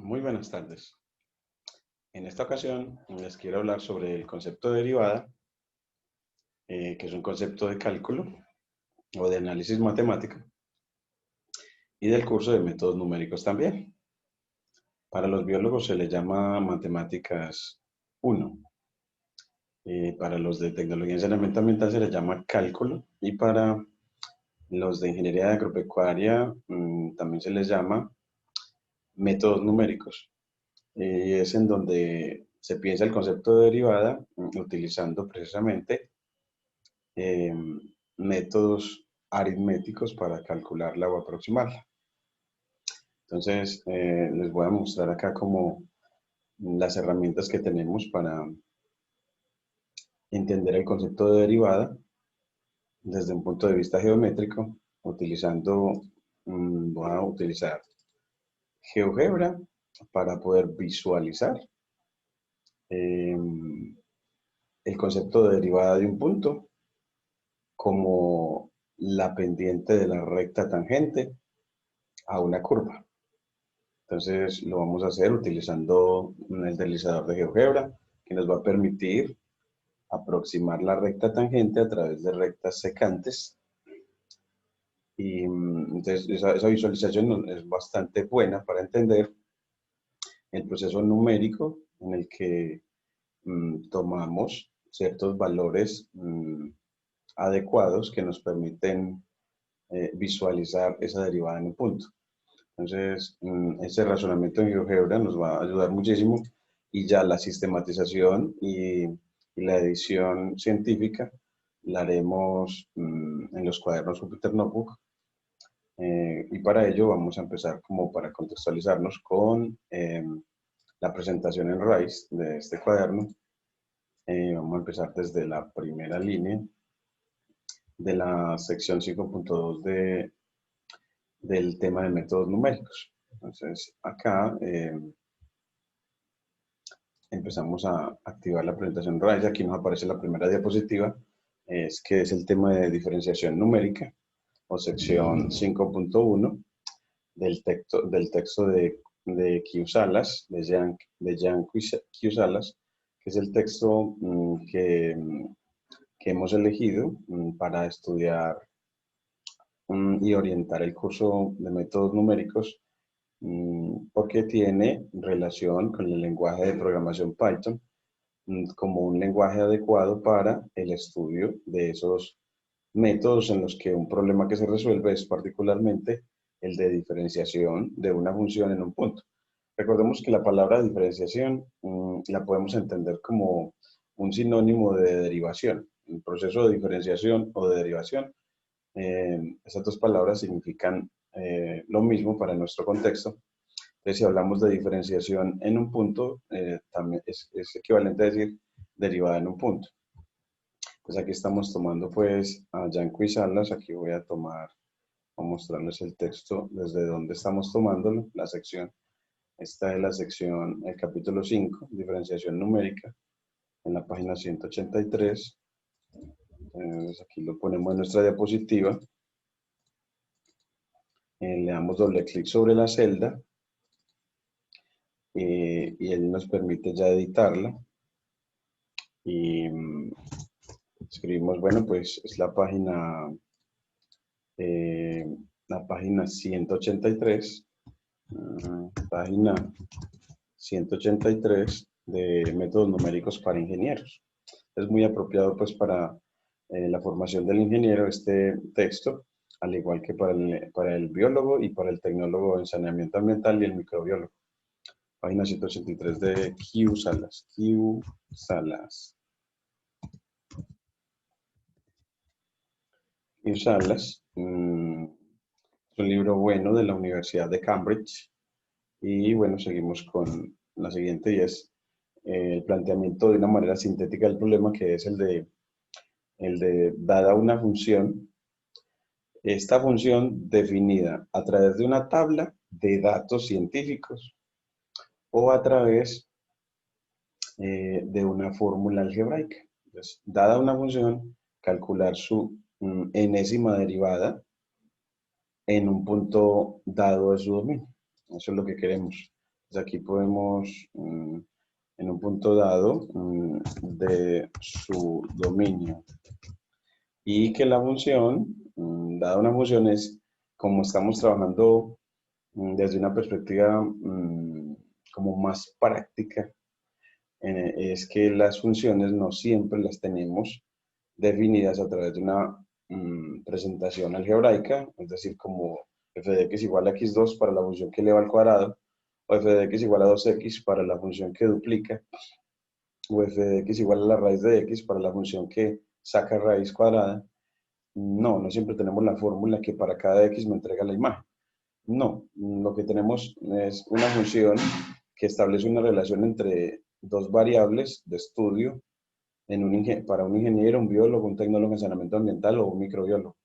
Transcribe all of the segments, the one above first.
Muy buenas tardes. En esta ocasión les quiero hablar sobre el concepto de derivada, que es un concepto de cálculo o de análisis matemático, y del curso de métodos numéricos también. Para los biólogos se le llama matemáticas 1. Para los de tecnología y saneamiento ambiental se le llama cálculo, y para los de ingeniería agropecuaria también se les llama métodos numéricos. Y es en donde se piensa el concepto de derivada utilizando precisamente eh, métodos aritméticos para calcularla o aproximarla. Entonces, les voy a mostrar acá como las herramientas que tenemos para entender el concepto de derivada desde un punto de vista geométrico, utilizando, voy a utilizar GeoGebra para poder visualizar eh, el concepto de derivada de un punto como la pendiente de la recta tangente a una curva. Entonces lo vamos a hacer utilizando el deslizador de GeoGebra, que nos va a permitir aproximar la recta tangente a través de rectas secantes. Y entonces esa visualización es bastante buena para entender el proceso numérico en el que tomamos ciertos valores adecuados que nos permiten visualizar esa derivada en un punto. Entonces, ese razonamiento en GeoGebra nos va a ayudar muchísimo, y ya la sistematización y la edición científica la haremos en los cuadernos Jupyter Notebook. Y para ello vamos a empezar como para contextualizarnos con la presentación en RAIS de este cuaderno. Vamos a empezar desde la primera línea de la sección 5.2 del tema de métodos numéricos. Entonces, acá empezamos a activar la presentación RAIS. Aquí nos aparece la primera diapositiva, que es el tema de diferenciación numérica, o sección 5.1 del texto de Q. Salas, de Jean Q. Salas, que es el texto que hemos elegido para estudiar y orientar el curso de métodos numéricos, porque tiene relación con el lenguaje de programación Python como un lenguaje adecuado para el estudio de esos métodos en los que un problema que se resuelve es particularmente el de diferenciación de una función en un punto. Recordemos que la palabra diferenciación la podemos entender como un sinónimo de derivación. El proceso de diferenciación o de derivación, esas dos palabras significan lo mismo para nuestro contexto. Entonces, si hablamos de diferenciación en un punto, también es equivalente a decir derivada en un punto. Pues aquí estamos tomando pues a Yanqui Salas. Aquí voy a mostrarles el texto desde donde estamos tomándolo, la sección. Esta es la sección, el capítulo 5, diferenciación numérica, en la página 183. Entonces aquí lo ponemos en nuestra diapositiva. Le damos doble clic sobre la celda y él nos permite ya editarla. Y escribimos, bueno, pues es la página 183, página 183 de métodos numéricos para ingenieros. Es muy apropiado pues para la formación del ingeniero este texto, al igual que para el biólogo y para el tecnólogo en saneamiento ambiental y el microbiólogo. Página 183 de Q. Salas. Q. Salas. Q. Salas. Es un libro bueno de la Universidad de Cambridge. Y bueno, seguimos con la siguiente, y es el planteamiento de una manera sintética del problema, que es el de dada una función, esta función definida a través de una tabla de datos científicos o a través de una fórmula algebraica. Entonces, dada una función, calcular su enésima derivada en un punto dado de su dominio. Eso es lo que queremos. Entonces aquí podemos, en un punto dado, de su dominio. Y que la función, dada una función, es como estamos trabajando desde una perspectiva como más práctica, es que las funciones no siempre las tenemos definidas a través de una presentación algebraica, es decir, como f de x igual a x2 para la función que eleva al cuadrado, o f de x igual a 2x para la función que duplica, o f de x igual a la raíz de x para la función que saca raíz cuadrada. No, no siempre tenemos la fórmula que para cada x me entrega la imagen. No, lo que tenemos es una función que establece una relación entre dos variables de estudio para un ingeniero, un biólogo, un tecnólogo en saneamiento ambiental o un microbiólogo.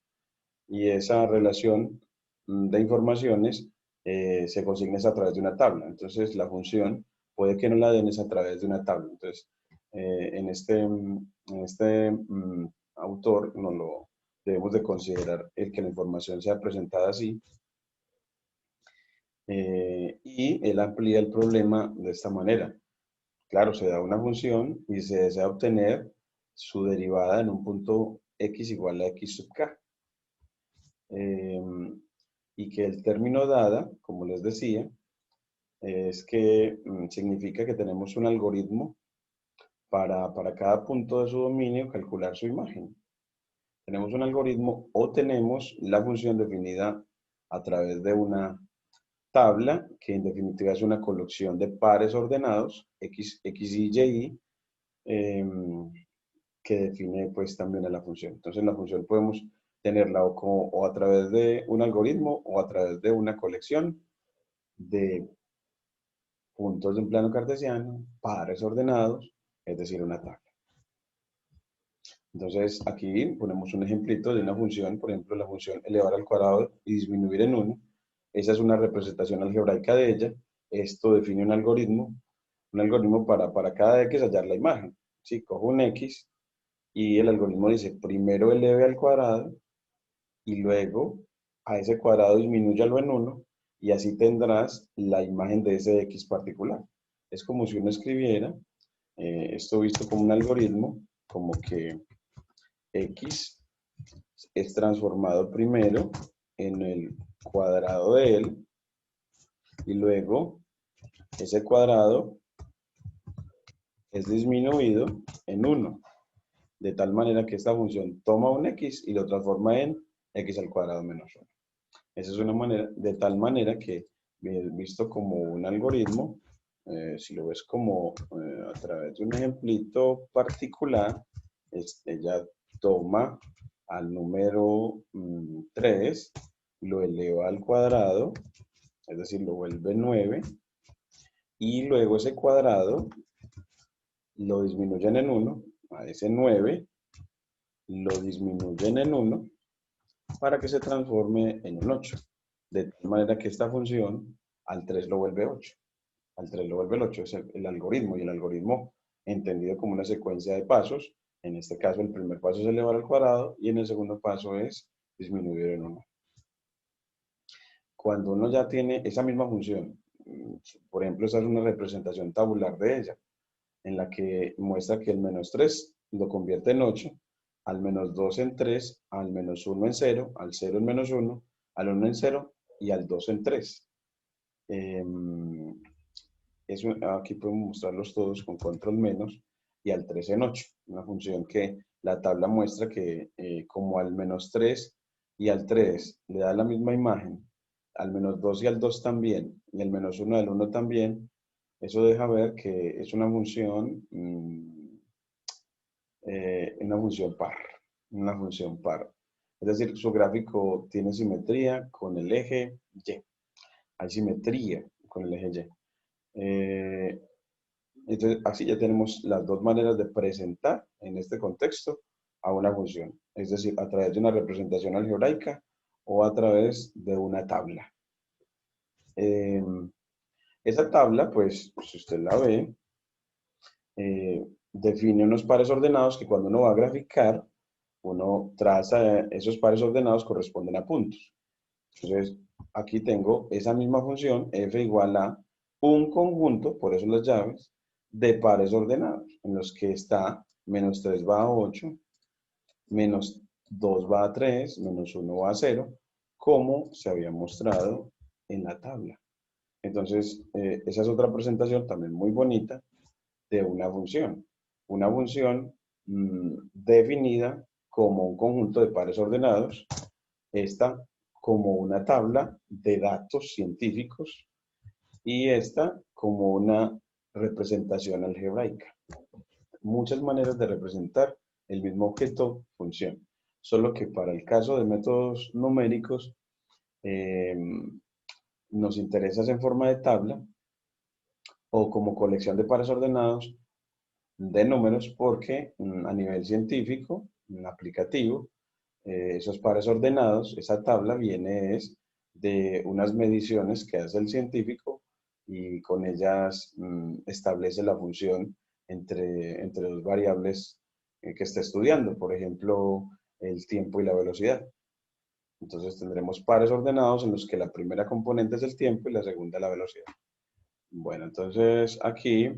Y esa relación de informaciones se consigna a través de una tabla. Entonces, la función puede que no la den es a través de una tabla. Entonces, en este autor no lo debemos de considerar el que la información sea presentada así, y él amplía el problema de esta manera. Claro, se da una función y se desea obtener su derivada en un punto x igual a x sub k. Y que el término dada, como les decía, es que significa que tenemos un algoritmo para cada punto de su dominio calcular su imagen. Tenemos un algoritmo o tenemos la función definida a través de una tabla, que en definitiva es una colección de pares ordenados, x, y, y, que define pues también a la función. Entonces la función podemos tenerla o a través de un algoritmo o a través de una colección de puntos de un plano cartesiano, pares ordenados, es decir, una tabla. Entonces aquí ponemos un ejemplito de una función, por ejemplo, la función elevar al cuadrado y disminuir en 1. Esa es una representación algebraica de ella. Esto define un algoritmo para cada x hallar la imagen. Si cojo un x y el algoritmo dice primero eleve al cuadrado y luego a ese cuadrado disminúyalo en 1 y así tendrás la imagen de ese x particular. Es como si uno escribiera esto visto como un algoritmo, como que x es transformado primero en el cuadrado de él y luego ese cuadrado es disminuido en 1, de tal manera que esta función toma un x y lo transforma en x al cuadrado menos 1. Esa es una manera, de tal manera que, visto como un algoritmo, si lo ves como a través de un ejemplito particular, ella toma al número 3, lo eleva al cuadrado, es decir, lo vuelve 9, y luego ese cuadrado lo disminuyen en 1, a ese 9 lo disminuyen en 1 para que se transforme en un 8. De tal manera que esta función al 3 lo vuelve 8. Al 3 lo vuelve el 8, es el algoritmo. Y el algoritmo, entendido como una secuencia de pasos, en este caso el primer paso es elevar al cuadrado y en el segundo paso es disminuir en 1. Cuando uno ya tiene esa misma función, por ejemplo, esa es una representación tabular de ella, en la que muestra que el menos 3 lo convierte en 8, al menos 2 en 3, al menos 1 en 0, al 0 en menos 1, al 1 en 0 y al 2 en 3. Aquí podemos mostrarlos todos con control menos y al 3 en 8. Una función que la tabla muestra que como al menos 3 y al 3 le da la misma imagen, al menos 2 y al 2 también, y al menos 1 al 1 también, eso deja ver que es una función par, una función par. Es decir, su gráfico tiene simetría con el eje Y. Hay simetría con el eje Y. Entonces, así ya tenemos las dos maneras de presentar en este contexto a una función. Es decir, a través de una representación algebraica o a través de una tabla. Esa tabla, pues, si usted la ve, define unos pares ordenados que cuando uno va a graficar, uno traza esos pares ordenados corresponden a puntos. Entonces, aquí tengo esa misma función, f igual a un conjunto, por eso las llaves, de pares ordenados, en los que está menos 3 va a 8, menos 2 va a 3, menos 1 va a 0, como se había mostrado en la tabla. Entonces, esa es otra presentación también muy bonita de una función. Una función definida como un conjunto de pares ordenados, esta como una tabla de datos científicos y esta como una representación algebraica. Muchas maneras de representar el mismo objeto, función. Solo que para el caso de métodos numéricos, eh, nos interesa en forma de tabla o como colección de pares ordenados de números porque a nivel científico, aplicativo, esos pares ordenados, esa tabla viene es de unas mediciones que hace el científico y con ellas establece la función entre dos variables que está estudiando, por ejemplo, el tiempo y la velocidad. Entonces tendremos pares ordenados en los que la primera componente es el tiempo y la segunda la velocidad. Bueno, entonces aquí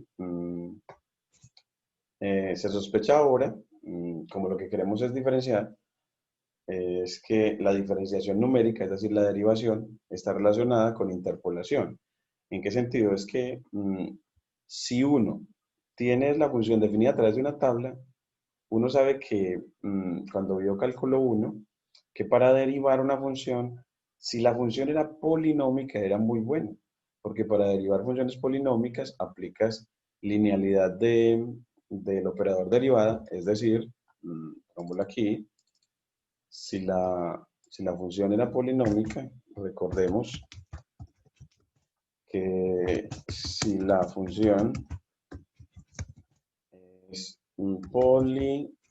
se sospecha ahora, como lo que queremos es diferenciar, es que la diferenciación numérica, es decir, la derivación, está relacionada con interpolación. ¿En qué sentido? Es que si uno tiene la función definida a través de una tabla, uno sabe que cuando vio cálculo 1, que para derivar una función, si la función era polinómica, era muy bueno, porque para derivar funciones polinómicas aplicas linealidad del operador derivada, es decir, pongámoslo aquí, si la función era polinómica, recordemos que si la función es polinómica,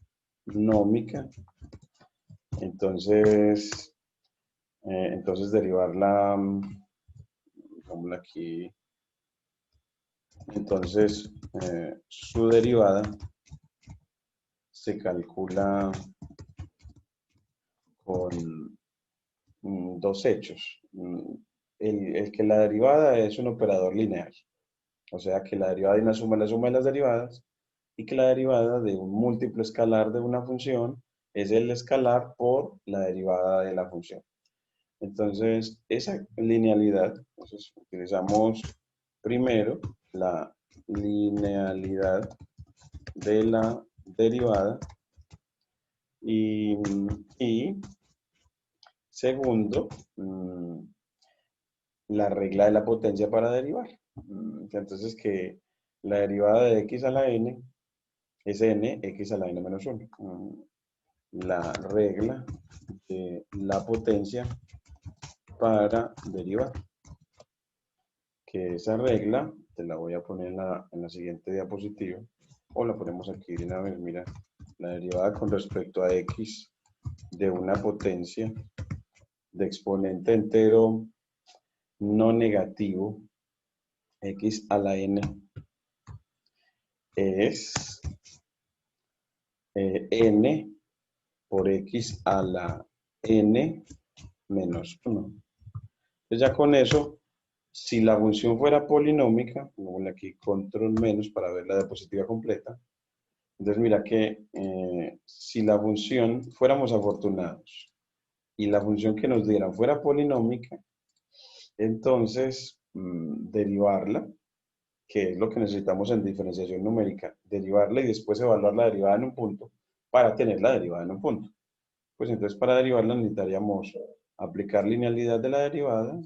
entonces derivarla, pongámoslo aquí, entonces su derivada se calcula con dos hechos. El que la derivada es un operador lineal, o sea que la derivada de una suma es la suma de las derivadas, y que la derivada de un múltiplo escalar de una función es el escalar por la derivada de la función. Entonces, esa linealidad, entonces utilizamos primero la linealidad de la derivada y segundo, la regla de la potencia para derivar. Entonces, que la derivada de x a la n es n, x a la n menos 1. La regla de la potencia para derivar. Que esa regla, te la voy a poner en la siguiente diapositiva, o la ponemos aquí de una vez, mira, la derivada con respecto a x de una potencia de exponente entero no negativo, x a la n, es n por x a la n menos 1. Entonces ya con eso, si la función fuera polinómica, pongo aquí control menos para ver la diapositiva completa. Entonces mira que si la función, fuéramos afortunados, y la función que nos dieran fuera polinómica, entonces derivarla, que es lo que necesitamos en diferenciación numérica, derivarla y después evaluar la derivada en un punto para tener la derivada en un punto. Pues entonces para derivarla necesitaríamos aplicar linealidad de la derivada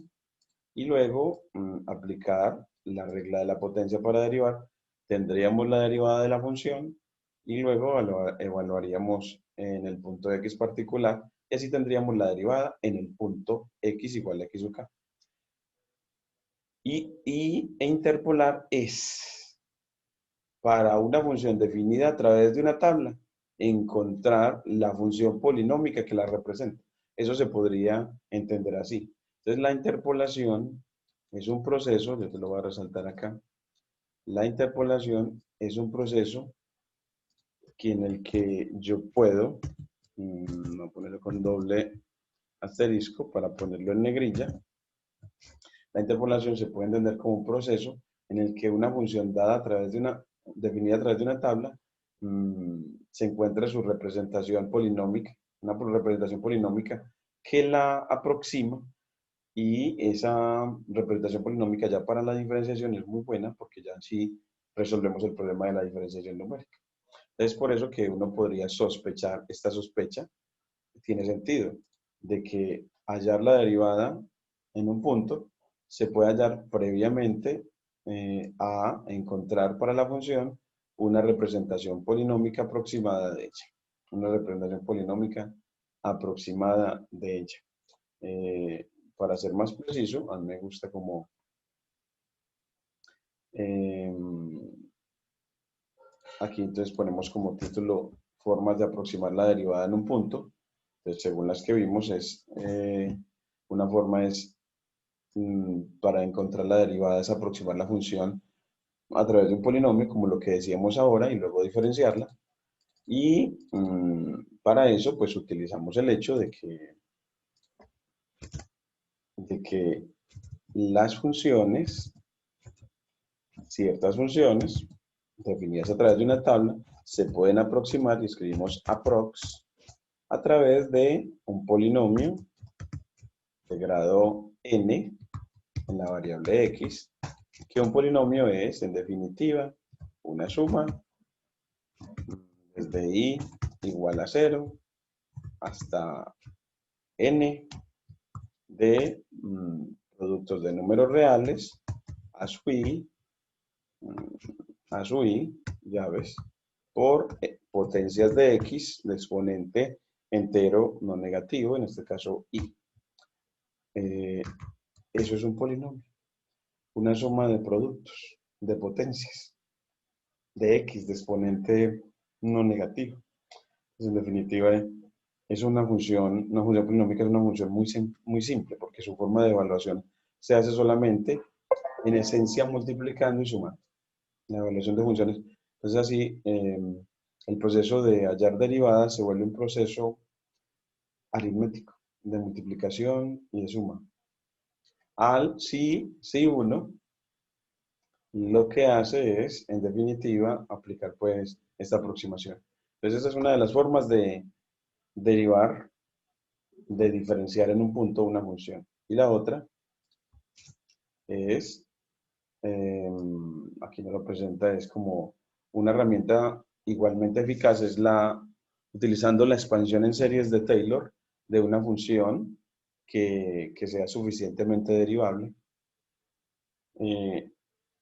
y luego aplicar la regla de la potencia para derivar. Tendríamos la derivada de la función y luego evaluaríamos en el punto x particular y así tendríamos la derivada en el punto x igual a x sub k. E interpolar es para una función definida a través de una tabla, encontrar la función polinómica que la representa. Eso se podría entender así. Entonces la interpolación es un proceso, yo te lo voy a resaltar acá. La interpolación es un proceso en el que yo puedo, voy a ponerlo con doble asterisco para ponerlo en negrilla. La interpolación se puede entender como un proceso en el que una función dada a través de definida a través de una tabla, se encuentra su representación polinómica, una representación polinómica que la aproxima, y esa representación polinómica ya para la diferenciación es muy buena porque ya sí resolvemos el problema de la diferenciación numérica. Es por eso que uno podría sospechar, esta sospecha tiene sentido, de que hallar la derivada en un punto se puede hallar previamente a encontrar para la función una representación polinómica aproximada de ella. Una representación polinómica aproximada de ella. Para ser más preciso, a mí me gusta como eh, aquí entonces ponemos como título formas de aproximar la derivada en un punto. Entonces, según las que vimos, una forma es para encontrar la derivada es aproximar la función a través de un polinomio, como lo que decíamos ahora, y luego diferenciarla. Y para eso, pues utilizamos el hecho de que las funciones, ciertas funciones, definidas a través de una tabla, se pueden aproximar y escribimos approx a través de un polinomio de grado n en la variable x, que un polinomio es, en definitiva, una suma desde i igual a 0 hasta n de productos de números reales a su i, llaves, por potencias de x de exponente entero no negativo, en este caso i. Eso es un polinomio, una suma de productos, de potencias, de x, de exponente no negativo. Entonces, en definitiva, es una función polinómica es una función muy simple, porque su forma de evaluación se hace solamente, en esencia, multiplicando y sumando. La evaluación de funciones. Entonces, así, el proceso de hallar derivadas se vuelve un proceso aritmético, de multiplicación y de suma. Si uno lo que hace es, en definitiva, aplicar pues esta aproximación. Entonces, esa es una de las formas de derivar, de diferenciar en un punto una función. Y la otra es, aquí nos lo presenta, es como una herramienta igualmente eficaz, es utilizando la expansión en series de Taylor de una función que sea suficientemente derivable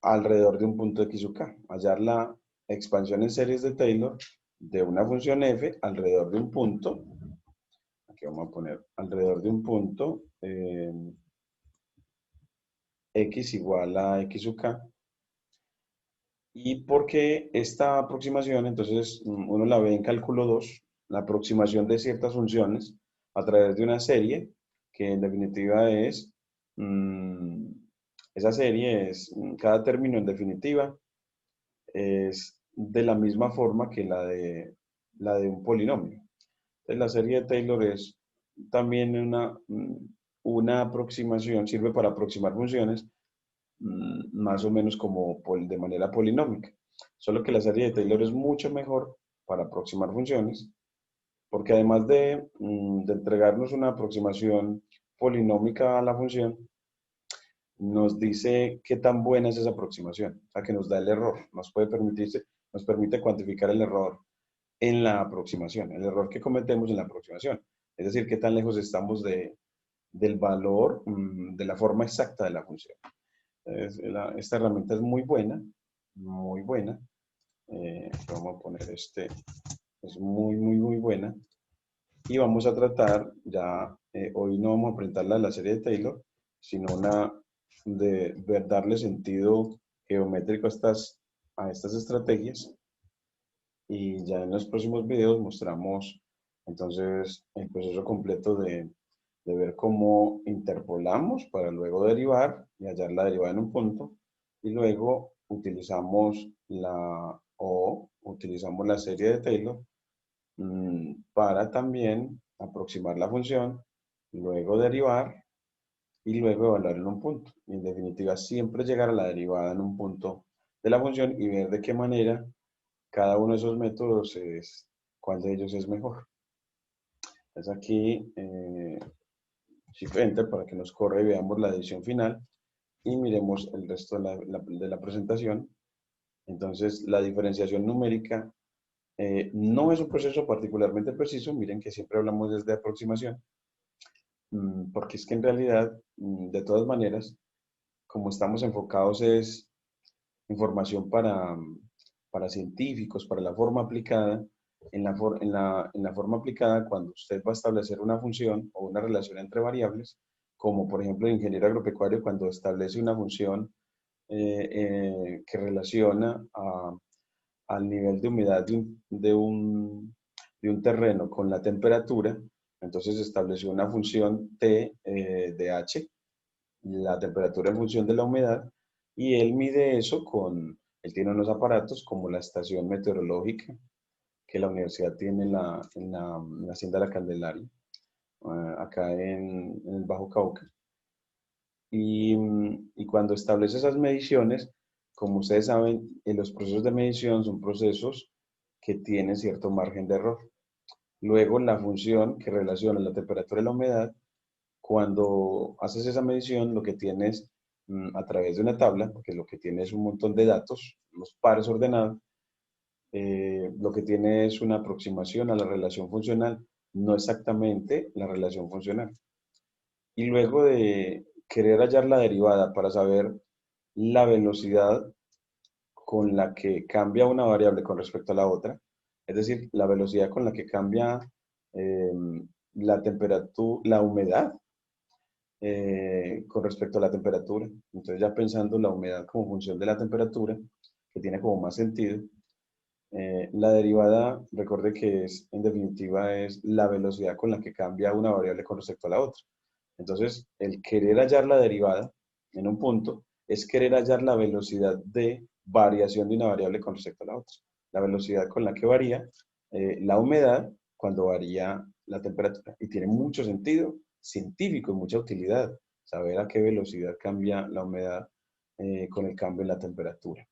alrededor de un punto x sub k. Hallar la expansión en series de Taylor de una función f alrededor de un punto. Aquí vamos a poner alrededor de un punto x igual a x sub k. ¿Y por qué esta aproximación? Entonces, uno la ve en cálculo 2, la aproximación de ciertas funciones a través de una serie, que en definitiva es, esa serie es, cada término en definitiva es de la misma forma que la de un polinomio. Entonces, la serie de Taylor es también una aproximación, sirve para aproximar funciones más o menos como de manera polinómica. Solo que la serie de Taylor es mucho mejor para aproximar funciones, porque además de entregarnos una aproximación polinómica a la función, nos dice qué tan buena es esa aproximación, o sea, que nos da el error, nos permite cuantificar el error en la aproximación, el error que cometemos en la aproximación, es decir, qué tan lejos estamos del valor, de la forma exacta de la función. Esta herramienta es muy buena, muy buena. Vamos a poner es muy buena. Y vamos a tratar, hoy no vamos a presentar la serie de Taylor, sino darle sentido geométrico a estas estrategias. Y ya en los próximos videos mostramos entonces el proceso completo de ver cómo interpolamos para luego derivar y hallar la derivada en un punto. Y luego utilizamos la serie de Taylor para también aproximar la función, luego derivar y luego evaluar en un punto. Y en definitiva, siempre llegar a la derivada en un punto de la función y ver de qué manera cada uno de esos métodos es, cuál de ellos es mejor. Entonces aquí, Shift Enter para que nos corra y veamos la edición final y miremos el resto de la presentación. Entonces, la diferenciación numérica no es un proceso particularmente preciso. Miren que siempre hablamos desde aproximación, porque es que en realidad, de todas maneras, como estamos enfocados es información para científicos, para la forma aplicada. En la forma aplicada, cuando usted va a establecer una función o una relación entre variables, como por ejemplo el ingeniero agropecuario cuando establece una función que relaciona al nivel de humedad de un terreno con la temperatura, entonces estableció una función T de H, la temperatura en función de la humedad, y él mide eso él tiene unos aparatos como la estación meteorológica que la universidad tiene en la Hacienda La Candelaria, acá en el Bajo Cauca. Y cuando establece esas mediciones, como ustedes saben, los procesos de medición son procesos que tienen cierto margen de error. Luego, la función que relaciona la temperatura y la humedad, cuando haces esa medición, lo que tienes a través de una tabla, porque lo que tiene es un montón de datos, los pares ordenados, lo que tiene es una aproximación a la relación funcional, no exactamente la relación funcional. Y luego de querer hallar la derivada para saber la velocidad con la que cambia una variable con respecto a la otra, es decir, la velocidad con la que cambia eh, la temperatura, la humedad con respecto a la temperatura. Entonces ya pensando la humedad como función de la temperatura, que tiene como más sentido, la derivada, recuerde que es, en definitiva, es la velocidad con la que cambia una variable con respecto a la otra. Entonces, el querer hallar la derivada en un punto es querer hallar la velocidad de variación de una variable con respecto a la otra. La velocidad con la que varía la humedad cuando varía la temperatura. Y tiene mucho sentido científico y mucha utilidad saber a qué velocidad cambia la humedad con el cambio en la temperatura.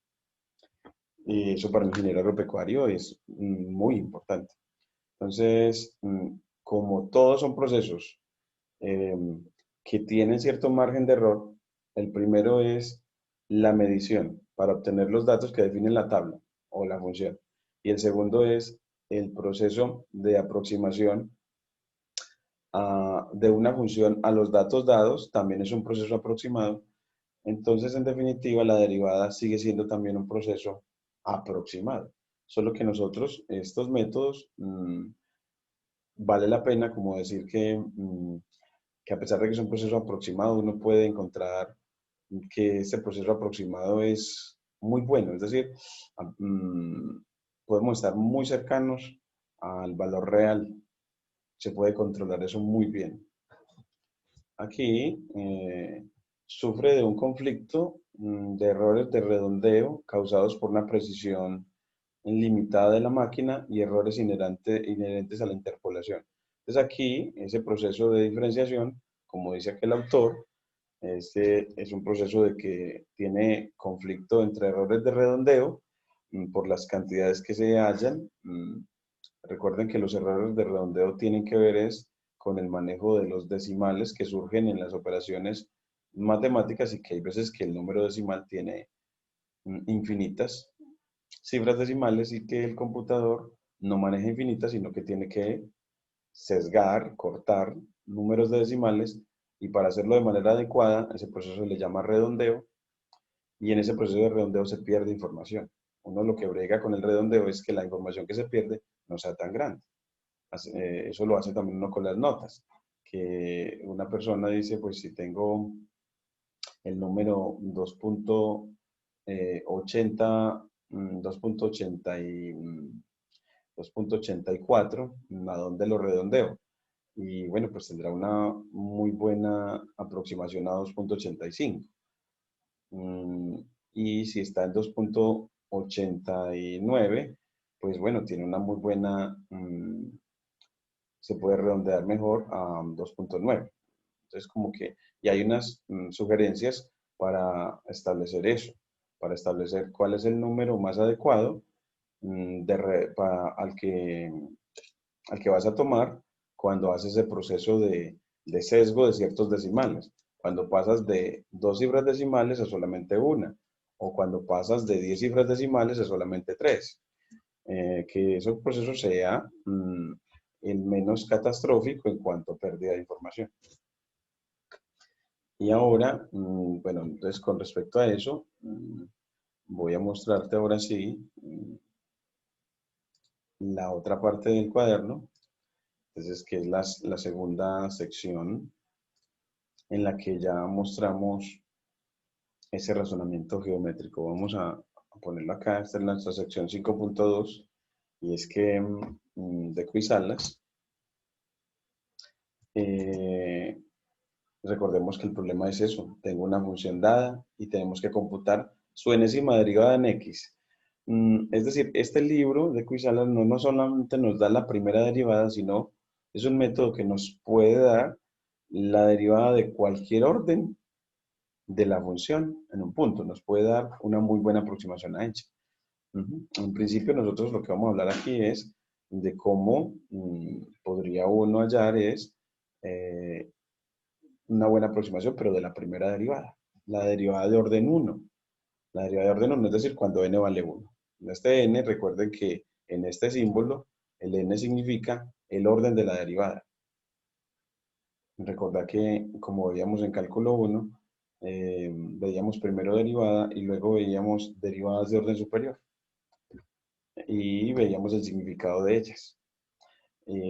Y eso para un ingeniero agropecuario es muy importante. Entonces, como todos son procesos eh, que tienen cierto margen de error, el primero es la medición para obtener los datos que definen la tabla o la función. Y el segundo es el proceso de aproximación de una función a los datos dados, también es un proceso aproximado. Entonces, en definitiva, la derivada sigue siendo también un proceso aproximado. Solo que nosotros, estos métodos, vale la pena como decir que a pesar de que es un proceso aproximado, uno puede encontrar que este proceso aproximado es muy bueno. Es decir, podemos estar muy cercanos al valor real. Se puede controlar eso muy bien. Aquí sufre de un conflicto de errores de redondeo causados por una precisión limitada de la máquina y errores inherentes a la interpolación. Entonces aquí, ese proceso de diferenciación, como dice aquel autor, este es un proceso de que tiene conflicto entre errores de redondeo por las cantidades que se hallan. Recuerden que los errores de redondeo tienen que ver es con el manejo de los decimales que surgen en las operaciones matemáticas y que hay veces que el número decimal tiene infinitas cifras decimales y que el computador no maneja infinitas, sino que tiene que sesgar, cortar números de decimales y para hacerlo de manera adecuada, ese proceso se le llama redondeo y en ese proceso de redondeo se pierde información. Uno lo que brega con el redondeo es que la información que se pierde no sea tan grande. Eso lo hace también uno con las notas, que una persona dice, pues si tengo el número 2.80, 2.84, ¿a dónde lo redondeo? Y bueno, pues tendrá una muy buena aproximación a 2.85. Y si está en 2.89, pues bueno, tiene una muy buena, se puede redondear mejor a 2.9. Entonces, como que, y hay unas sugerencias para establecer eso, para establecer cuál es el número más adecuado al que vas a tomar cuando haces el proceso de sesgo de ciertos decimales. Cuando pasas de 2 cifras decimales a solamente una, o cuando pasas de 10 cifras decimales a solamente tres. Que ese proceso sea el menos catastrófico en cuanto a pérdida de información. Y ahora, bueno, entonces con respecto a eso, voy a mostrarte ahora sí la otra parte del cuaderno, entonces que es la segunda sección en la que ya mostramos ese razonamiento geométrico. Vamos a ponerlo acá, esta es nuestra sección 5.2, y es que de Quiz-Atlas, recordemos que el problema es eso, tengo una función dada y tenemos que computar su enésima derivada en x. Es decir, este libro de Quiz-Atlas no solamente nos da la primera derivada, sino es un método que nos puede dar la derivada de cualquier orden de la función en un punto. Nos puede dar una muy buena aproximación a ella. En principio, nosotros lo que vamos a hablar aquí es de cómo podría uno hallar eh, una buena aproximación, pero de la primera derivada, la derivada de orden uno. La derivada de orden uno, es decir, cuando n vale 1. En este n, recuerden que en este símbolo, el n significa el orden de la derivada. Recordad que, como veíamos en cálculo 1, veíamos primero derivada y luego veíamos derivadas de orden superior. Y veíamos el significado de ellas.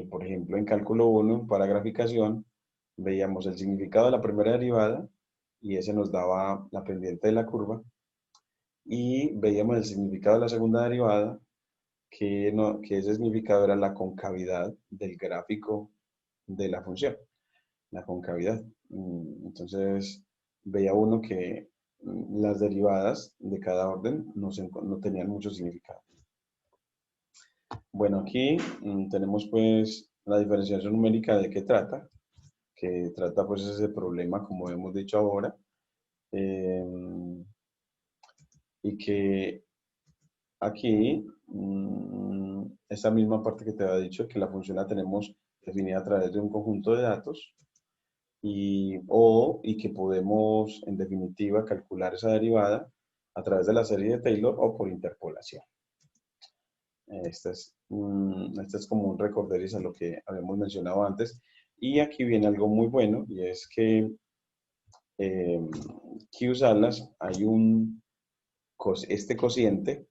Por ejemplo, en cálculo 1, para graficación, veíamos el significado de la primera derivada y ese nos daba la pendiente de la curva. Y veíamos el significado de la segunda derivada, que ese significado era la concavidad del gráfico de la función, la concavidad. Entonces, veía uno que las derivadas de cada orden no tenían mucho significado. Bueno, aquí tenemos pues la diferenciación numérica de qué trata, que trata pues ese problema, como hemos dicho ahora, eh, y que aquí, esa misma parte que te había dicho, que la función la tenemos definida a través de un conjunto de datos, y que podemos, en definitiva, calcular esa derivada a través de la serie de Taylor o por interpolación. Este es como un recorderis a lo que habíamos mencionado antes. Y aquí viene algo muy bueno, y es que Q-Salas hay este cociente,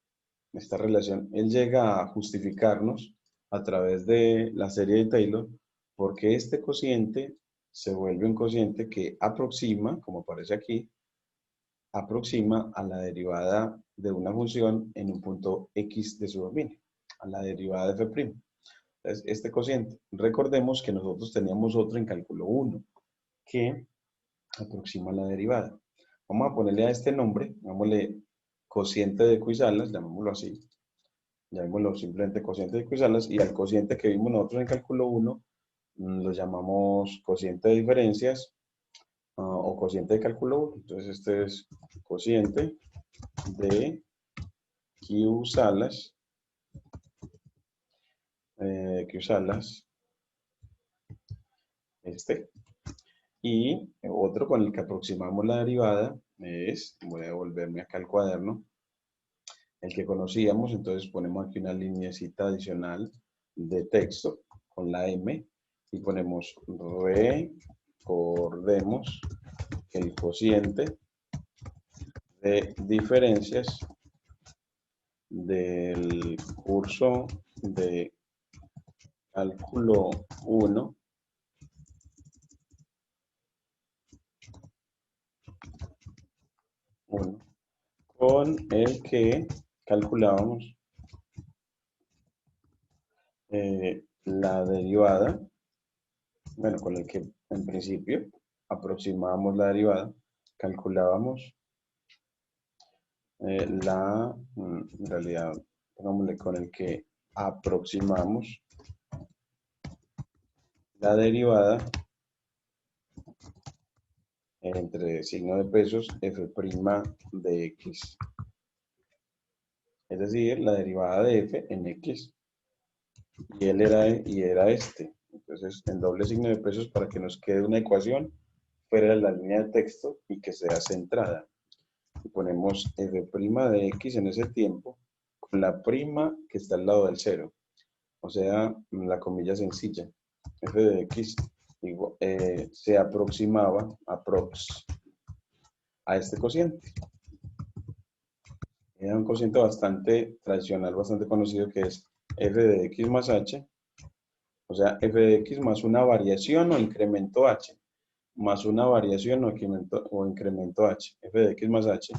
esta relación, él llega a justificarnos a través de la serie de Taylor, porque este cociente se vuelve un cociente que aproxima, como aparece aquí, aproxima a la derivada de una función en un punto X de su dominio, a la derivada de f'. Entonces, este cociente, recordemos que nosotros teníamos otro en cálculo 1, que aproxima la derivada. Vamos a ponerle a este nombre, llamémosle cociente de Quiz-Atlas, llamémoslo así, llamémoslo simplemente cociente de Quiz-Atlas, y al cociente que vimos nosotros en cálculo 1, lo llamamos cociente de diferencias o cociente de cálculo 1. Entonces este es cociente de Q-Salas, este. Y otro con el que aproximamos la derivada es, voy a volverme acá al cuaderno, el que conocíamos, entonces ponemos aquí una lineecita adicional de texto con la M y ponemos recordemos el cociente de diferencias del curso de cálculo 1 con el que calculábamos la derivada, bueno, con el que en principio aproximábamos la derivada, calculábamos en realidad, pongámosle con el que aproximamos la derivada entre signo de pesos f' de x. Es decir, la derivada de f en x. Y era este. Entonces, en doble signo de pesos para que nos quede una ecuación fuera de la línea de texto y que sea centrada. Y ponemos f' de x en ese tiempo con la prima que está al lado del cero. O sea, la comilla sencilla. F de x se aproximaba a este cociente. Era un cociente bastante tradicional, bastante conocido, que es f de x más h, o sea, f de x más una variación o incremento h, más una variación o incremento h, f de x más h,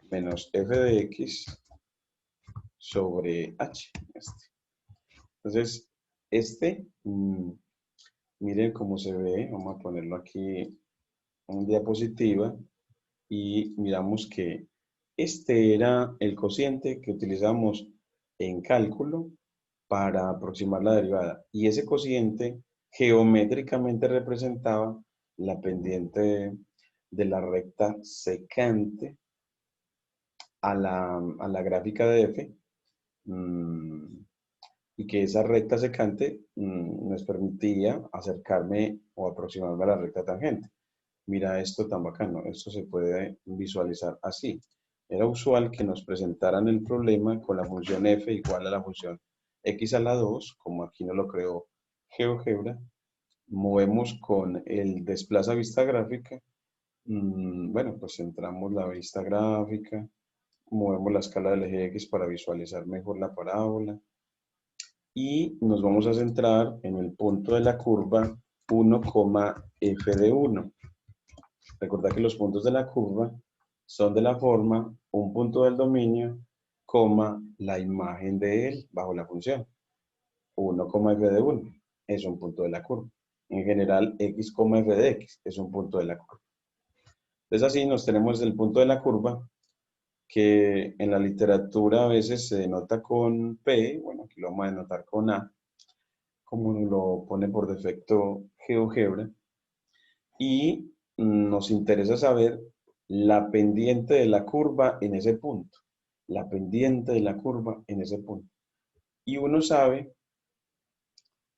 menos f de x sobre h. Entonces, miren cómo se ve, vamos a ponerlo aquí en diapositiva, y miramos que este era el cociente que utilizamos en cálculo para aproximar la derivada. Y ese cociente geométricamente representaba la pendiente de la recta secante a la gráfica de f, y que esa recta secante nos permitía acercarme o aproximarme a la recta tangente. Mira esto tan bacano, esto se puede visualizar así. Era usual que nos presentaran el problema con la función f igual a la función x a la 2, como aquí nos lo creó GeoGebra. Movemos con el desplaza vista gráfica. Bueno, pues centramos la vista gráfica, movemos la escala del eje X para visualizar mejor la parábola y nos vamos a centrar en el punto de la curva 1, f de 1. Recordad que los puntos de la curva son de la forma un punto del dominio, la imagen de él bajo la función. 1, f de 1 es un punto de la curva. En general, x, f de x es un punto de la curva. Entonces así nos tenemos el punto de la curva, que en la literatura a veces se denota con P, bueno, aquí lo vamos a denotar con A, como lo pone por defecto GeoGebra, y nos interesa saber la pendiente de la curva en ese punto, la pendiente de la curva en ese punto. Y uno sabe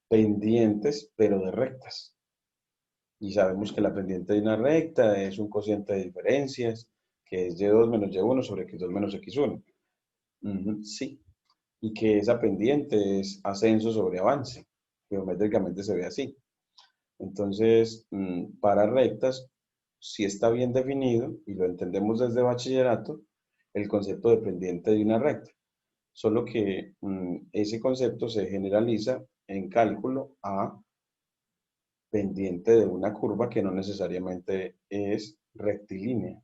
pendientes, pero de rectas. Y sabemos que la pendiente de una recta es un cociente de diferencias, que es y2 menos y1 sobre x2 menos x1. Sí. Y que esa pendiente es ascenso sobre avance. Geométricamente se ve así. Entonces, para rectas, si está bien definido, y lo entendemos desde bachillerato, el concepto de pendiente de una recta. Solo que ese concepto se generaliza en cálculo a pendiente de una curva que no necesariamente es rectilínea.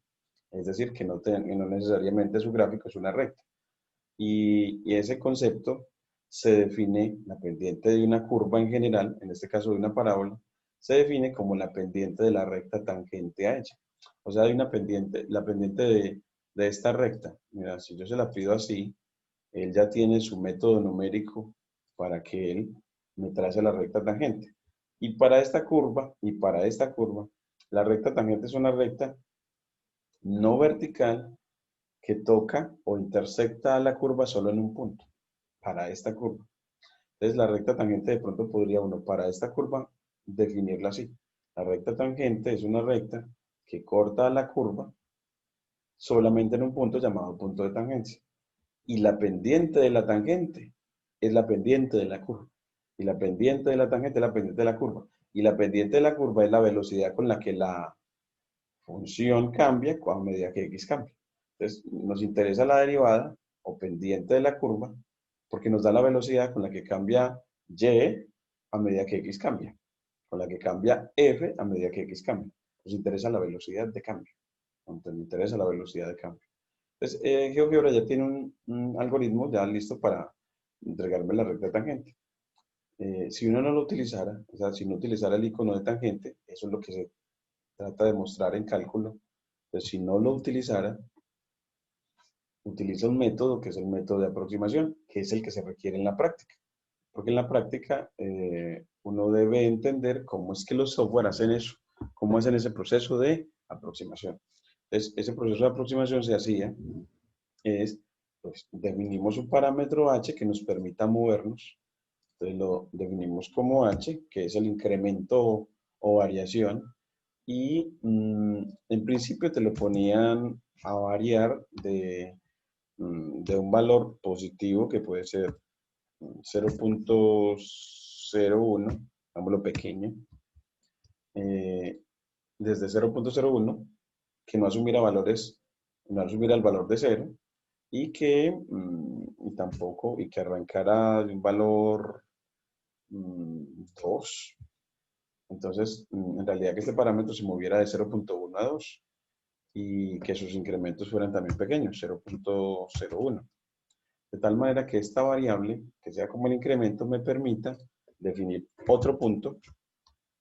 Es decir, que no necesariamente su gráfico es una recta. Y ese concepto se define, la pendiente de una curva en general, en este caso de una parábola, se define como la pendiente de la recta tangente a ella. O sea, hay una pendiente, la pendiente de esta recta. Mira, si yo se la pido así, él ya tiene su método numérico para que él me trace la recta tangente. Y para esta curva, la recta tangente es una recta no vertical que toca o intersecta a la curva solo en un punto, para esta curva. Entonces la recta tangente de pronto podría uno para esta curva definirla así. La recta tangente es una recta que corta a la curva solamente en un punto llamado punto de tangencia. Y la pendiente de la tangente es la pendiente de la curva. Y la pendiente de la tangente es la pendiente de la curva. Y la pendiente de la curva es la velocidad con la que la función cambia a medida que x cambia. Entonces, nos interesa la derivada o pendiente de la curva porque nos da la velocidad con la que cambia y a medida que x cambia, con la que cambia f a medida que x cambia. Nos interesa la velocidad de cambio. Entonces, nos interesa la velocidad de cambio. Entonces, GeoGebra ya tiene un algoritmo ya listo para entregarme la recta tangente. Si uno no lo utilizara, o sea, si no utilizara el icono de tangente, eso es lo que se trata de mostrar en cálculo. Entonces, si no lo utilizara, utiliza un método que es el método de aproximación, que es el que se requiere en la práctica. Porque en la práctica uno debe entender cómo es que los software hacen eso. ¿Cómo hacen ese proceso de aproximación? Entonces, ese proceso de aproximación se hacía, es, pues, definimos un parámetro h que nos permita movernos. Entonces lo definimos como h, que es el incremento o variación, y en principio te lo ponían a variar de un valor positivo que puede ser 0.01, hagámoslo pequeño, eh, desde 0.01, que no asumiera valores, no asumiera el valor de 0, y tampoco, y que arrancara de un valor 2. Entonces, en realidad que este parámetro se moviera de 0.1 a 2 y que sus incrementos fueran también pequeños, 0.01. De tal manera que esta variable, que sea como el incremento, me permita definir otro punto,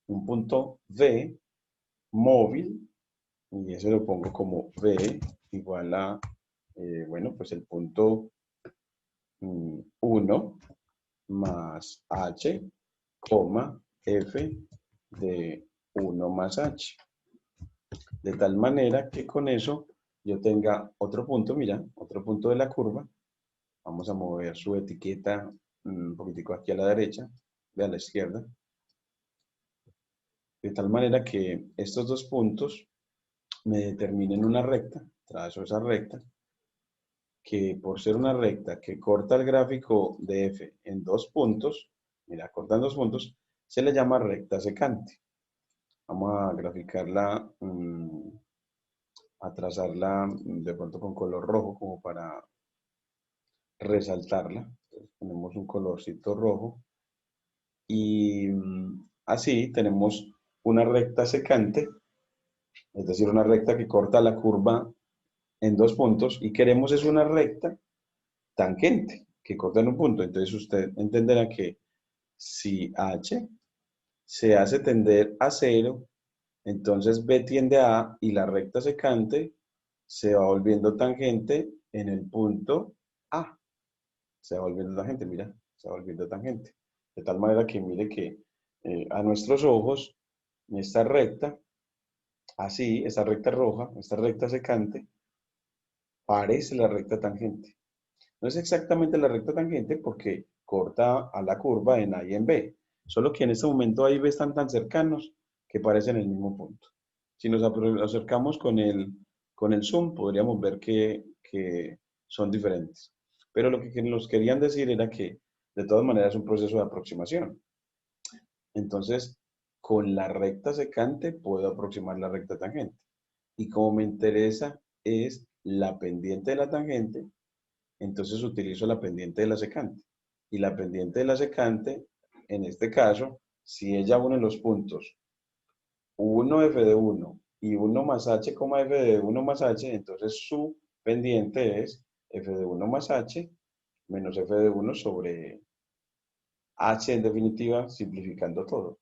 un punto V móvil, y eso lo pongo como V igual a, bueno, pues el punto 1 más H, F de 1 más H. De tal manera que con eso yo tenga otro punto, mira, otro punto de la curva. Vamos a mover su etiqueta un poquitico aquí a la derecha, de a la izquierda. De tal manera que estos dos puntos me determinen una recta, trazo esa recta, que por ser una recta que corta el gráfico de f en dos puntos, mira, cortan dos puntos, se le llama recta secante. Vamos a graficarla, a trazarla de pronto con color rojo como para resaltarla. Entonces, ponemos un colorcito rojo y así tenemos una recta secante, es decir, una recta que corta la curva en dos puntos y queremos es una recta tangente que corta en un punto. Entonces usted entenderá que si H se hace tender a cero, entonces B tiende a A y la recta secante se va volviendo tangente en el punto A. Se va volviendo tangente, mira, se va volviendo tangente. De tal manera que mire que a nuestros ojos, esta recta, así, esta recta roja, esta recta secante, parece la recta tangente. No es exactamente la recta tangente porque corta a la curva en A y en B. Solo que en este momento A y B están tan cercanos que parecen el mismo punto. Si nos acercamos con el zoom, podríamos ver que son diferentes. Pero lo que nos querían decir era que de todas maneras es un proceso de aproximación. Entonces, con la recta secante puedo aproximar la recta tangente. Y como me interesa es la pendiente de la tangente, entonces utilizo la pendiente de la secante. Y la pendiente de la secante, en este caso, si ella une los puntos 1 f de 1 y 1 más h, f de 1 más h, entonces su pendiente es f de 1 más h menos f de 1 sobre h en definitiva, simplificando todo.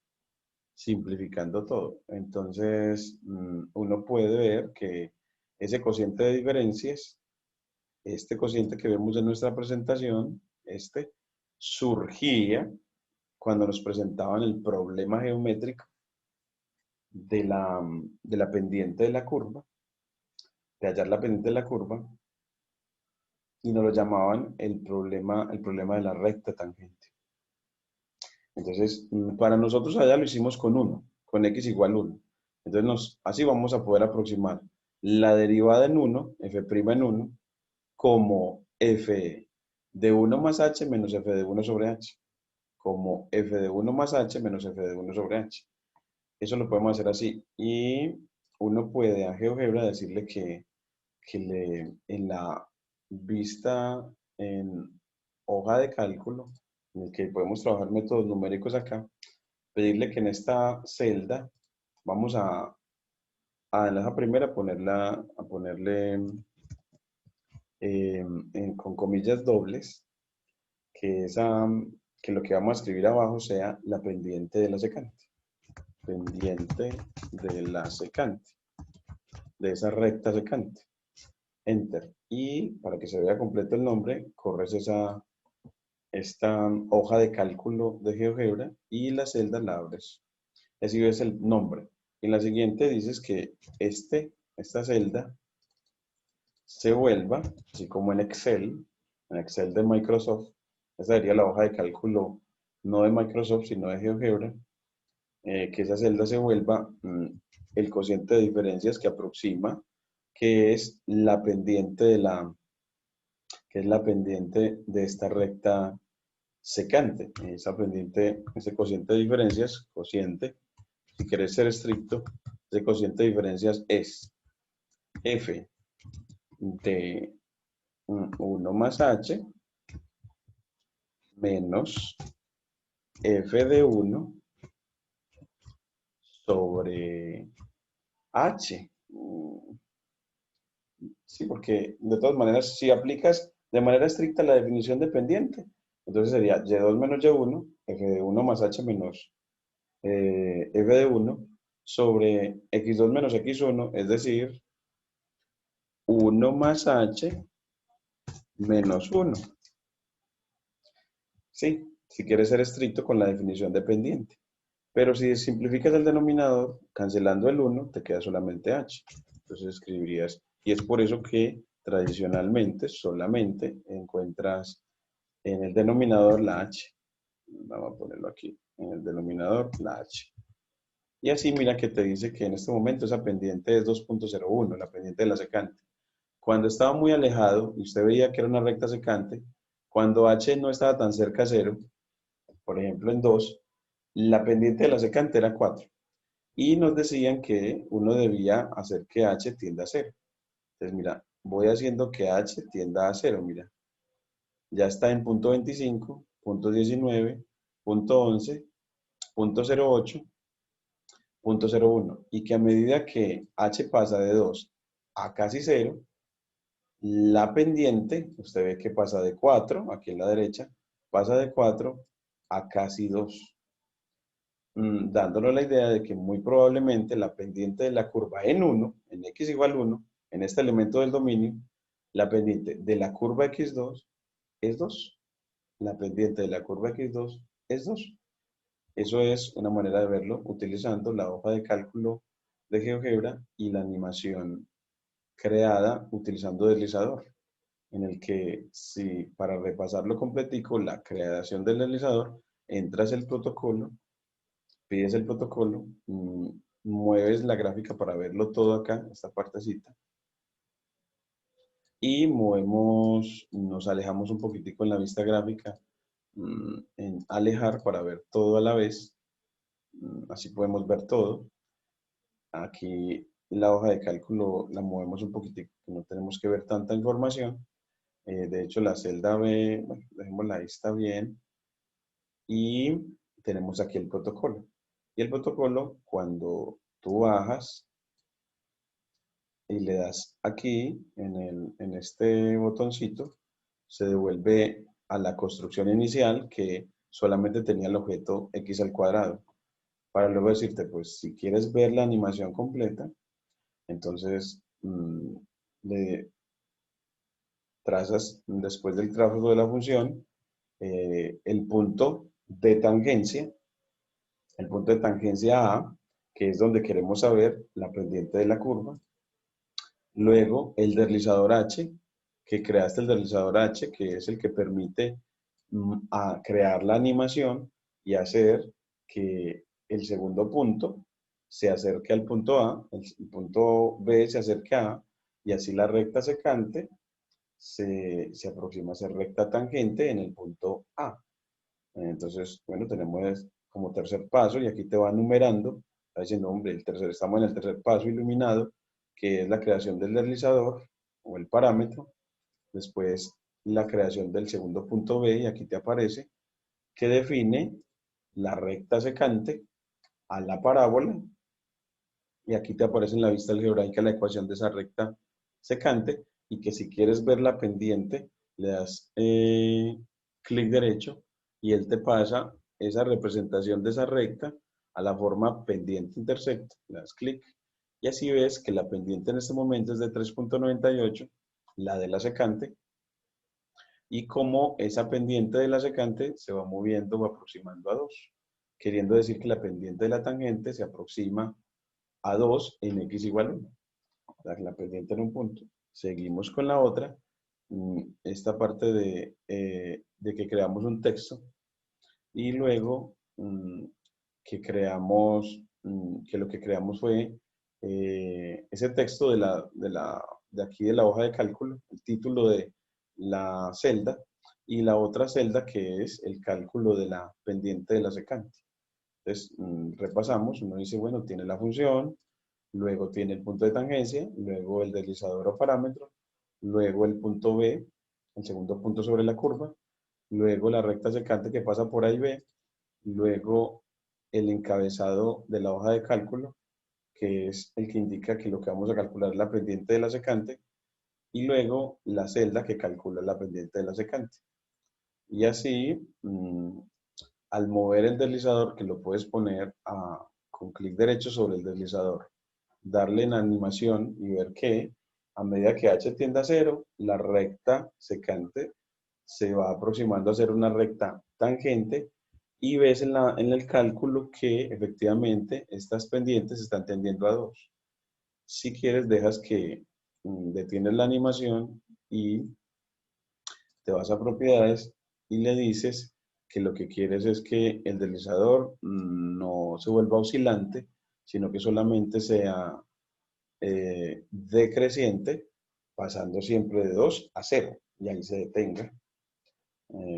Simplificando todo. Entonces, uno puede ver que ese cociente de diferencias, este cociente que vemos en nuestra presentación, surgía cuando nos presentaban el problema geométrico de la pendiente de la curva, de hallar la pendiente de la curva, y nos lo llamaban el problema de la recta tangente. Entonces, para nosotros allá lo hicimos con 1, con x igual 1. Entonces, así vamos a poder aproximar la derivada en 1, f' en 1, como f de 1 más h menos f de 1 sobre h, como f de 1 más h menos f de 1 sobre h. Eso lo podemos hacer así. Y uno puede a GeoGebra decirle en la vista en hoja de cálculo, en el que podemos trabajar métodos numéricos acá, pedirle que en esta celda vamos en la primera a ponerle con comillas dobles, que, que lo que vamos a escribir abajo sea la pendiente de la secante. Pendiente de la secante, de esa recta secante. Enter. Y para que se vea completo el nombre, corres esta hoja de cálculo de GeoGebra y la celda la abres. Así ves el nombre. En la siguiente dices que esta celda se vuelva, así como en Excel de Microsoft, esa sería la hoja de cálculo no de Microsoft, sino de GeoGebra, que esa celda se vuelva el cociente de diferencias que aproxima, que es la pendiente de esta recta secante. Esa pendiente, ese cociente de diferencias, cociente, si quieres ser estricto, ese cociente de diferencias es f de 1 más h menos f de 1 sobre h. Sí, porque de todas maneras, si aplicas de manera estricta la definición de pendiente, entonces sería y2 menos y1, f de 1 más h menos f de 1 sobre x2 menos x1, es decir, 1 más h menos 1. Sí, si quieres ser estricto con la definición de pendiente. Pero si simplificas el denominador, cancelando el 1, te queda solamente h. Entonces escribirías, y es por eso que tradicionalmente solamente encuentras en el denominador la h. Vamos a ponerlo aquí, en el denominador la h. Y así mira que te dice que en este momento esa pendiente es 2.01, la pendiente de la secante. Cuando estaba muy alejado y usted veía que era una recta secante, cuando h no estaba tan cerca a 0, por ejemplo en 2, la pendiente de la secante era 4. Y nos decían que uno debía hacer que h tienda a 0. Entonces mira, voy haciendo que h tienda a 0, mira. Ya está en punto 25, punto 19, punto 11, punto 08, punto 01. Y que a medida que h pasa de 2 a casi 0, la pendiente, usted ve que pasa de 4, aquí en la derecha, pasa de 4 a casi 2, dándonos la idea de que muy probablemente la pendiente de la curva en 1, en x igual 1, en este elemento del dominio, la pendiente de la curva x2 es 2. La pendiente de la curva x2 es 2. Eso es una manera de verlo utilizando la hoja de cálculo de GeoGebra y la animación creada utilizando deslizador, en el que si para repasarlo completico, la creación del deslizador, entras el protocolo, pides el protocolo, mueves la gráfica para verlo todo acá, esta partecita, y movemos, nos alejamos un poquitico en la vista gráfica, en alejar para ver todo a la vez, así podemos ver todo. Aquí la hoja de cálculo la movemos un poquitico, no tenemos que ver tanta información. De hecho, la celda B, bueno, dejémosla ahí, está bien. Y tenemos aquí el protocolo. Y el protocolo, cuando tú bajas y le das aquí, en este botoncito, se devuelve a la construcción inicial que solamente tenía el objeto x al cuadrado. Para luego decirte, pues si quieres ver la animación completa, entonces le trazas después del trabajo de la función el punto de tangencia, el punto de tangencia A, que es donde queremos saber la pendiente de la curva. Luego el deslizador H, que creaste el deslizador H, que es el que permite a crear la animación y hacer que el segundo punto se acerque al punto A, el punto B se acerque a A, y así la recta secante se aproxima a ser recta tangente en el punto A. Entonces, bueno, tenemos como tercer paso y aquí te va numerando, está diciendo, hombre, estamos en el tercer paso iluminado, que es la creación del deslizador o el parámetro, después la creación del segundo punto B y aquí te aparece que define la recta secante a la parábola y aquí te aparece en la vista algebraica la ecuación de esa recta secante y que si quieres ver la pendiente le das clic derecho y él te pasa esa representación de esa recta a la forma pendiente intersecto, le das clic y así ves que la pendiente en este momento es de 3.98, la de la secante, y cómo esa pendiente de la secante se va moviendo o aproximando a 2, queriendo decir que la pendiente de la tangente se aproxima a 2 en x igual 1. La pendiente en un punto. Seguimos con la otra. Esta parte de que creamos un texto y luego que creamos, que lo que creamos fue ese texto de aquí de la hoja de cálculo, el título de la celda y la otra celda que es el cálculo de la pendiente de la secante. Entonces, repasamos, uno dice, bueno, tiene la función, luego tiene el punto de tangencia, luego el deslizador o parámetro, luego el punto B, el segundo punto sobre la curva, luego la recta secante que pasa por A y B, luego el encabezado de la hoja de cálculo, que es el que indica que lo que vamos a calcular es la pendiente de la secante, y luego la celda que calcula la pendiente de la secante. Y así, al mover el deslizador, que lo puedes poner con clic derecho sobre el deslizador, darle en animación y ver que a medida que h tiende a 0, la recta secante se va aproximando a ser una recta tangente y ves en el cálculo que efectivamente estas pendientes están tendiendo a 2. Si quieres, dejas que detienes la animación y te vas a propiedades y le dices que lo que quieres es que el deslizador no se vuelva oscilante, sino que solamente sea decreciente, pasando siempre de 2 a 0, y ahí se detenga,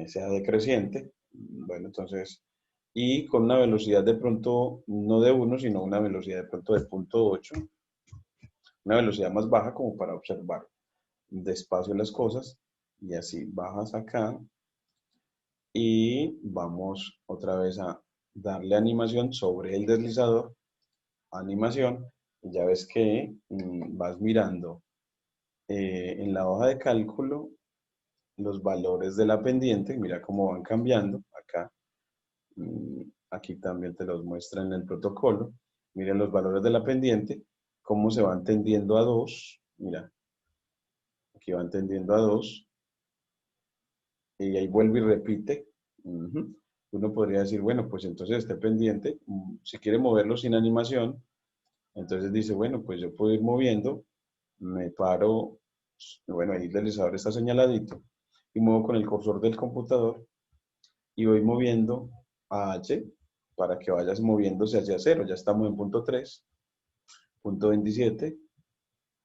sea decreciente. Bueno, entonces, y con una velocidad de pronto, no de 1, sino una velocidad de pronto de 0.8, una velocidad más baja como para observar despacio las cosas, y así bajas acá, y vamos otra vez a darle animación sobre el deslizador, animación, y ya ves que vas mirando en la hoja de cálculo los valores de la pendiente, mira cómo van cambiando acá. Aquí también te los muestra en el protocolo. Miren los valores de la pendiente, cómo se van tendiendo a 2. Mira, aquí van tendiendo a 2. Y ahí vuelve y repite. Uno podría decir, bueno, pues entonces este pendiente, si quiere moverlo sin animación, entonces dice, bueno, pues yo puedo ir moviendo, me paro, bueno, ahí el deslizador está señaladito, y muevo con el cursor del computador y voy moviendo a H para que vayas moviéndose hacia 0. Ya estamos en punto 3, punto 27,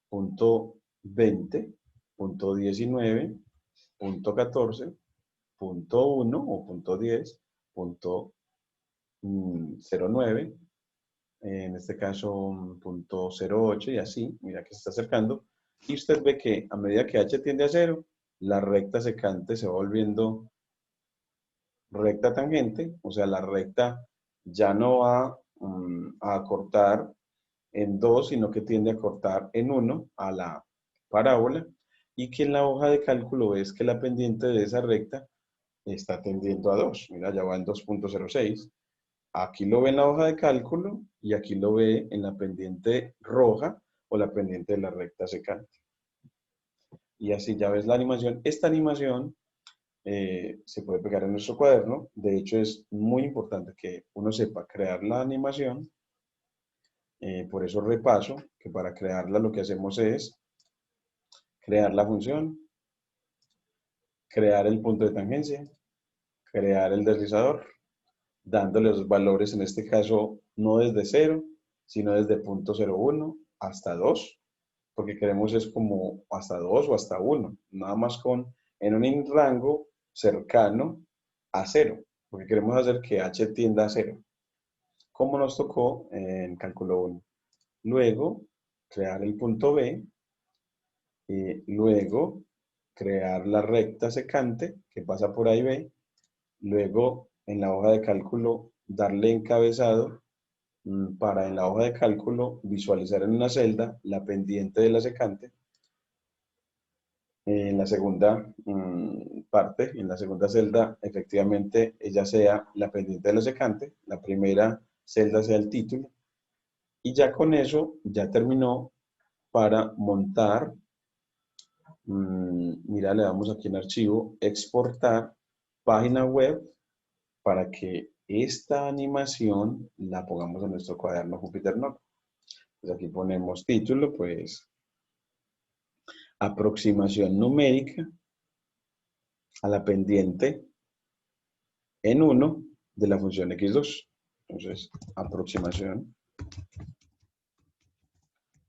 punto 20, punto 19, punto 14, punto 1 o punto 10, punto 09, en este caso punto 08 y así, mira que se está acercando. Y usted ve que a medida que H tiende a 0, la recta secante se va volviendo recta tangente, o sea, la recta ya no va a acortar en 2, sino que tiende a cortar en 1 a la parábola, y que en la hoja de cálculo ves que la pendiente de esa recta está tendiendo a 2. Mira, ya va en 2.06. Aquí lo ve en la hoja de cálculo y aquí lo ve en la pendiente roja o la pendiente de la recta secante. Y así ya ves la animación. Esta animación se puede pegar en nuestro cuaderno. De hecho, es muy importante que uno sepa crear la animación. Por eso repaso que para crearla lo que hacemos es crear la función, crear el punto de tangencia, crear el deslizador, dándole los valores, en este caso, no desde 0, sino desde 0.01 hasta 2, porque queremos es como hasta 2 o hasta 1, nada más en un rango cercano a 0, porque queremos hacer que h tienda a 0, como nos tocó en cálculo 1. Luego, crear el punto B, y luego crear la recta secante que pasa por A y B, luego en la hoja de cálculo darle encabezado para en la hoja de cálculo visualizar en una celda la pendiente de la secante. En la segunda parte, en la segunda celda, efectivamente ella sea la pendiente de la secante, la primera celda sea el título, y ya con eso ya terminó para montar. Mira, le damos aquí en archivo, exportar página web, para que esta animación la pongamos en nuestro cuaderno Jupyter Notebook. Pues aquí ponemos título, pues aproximación numérica a la pendiente en 1 de la función x2. Entonces, aproximación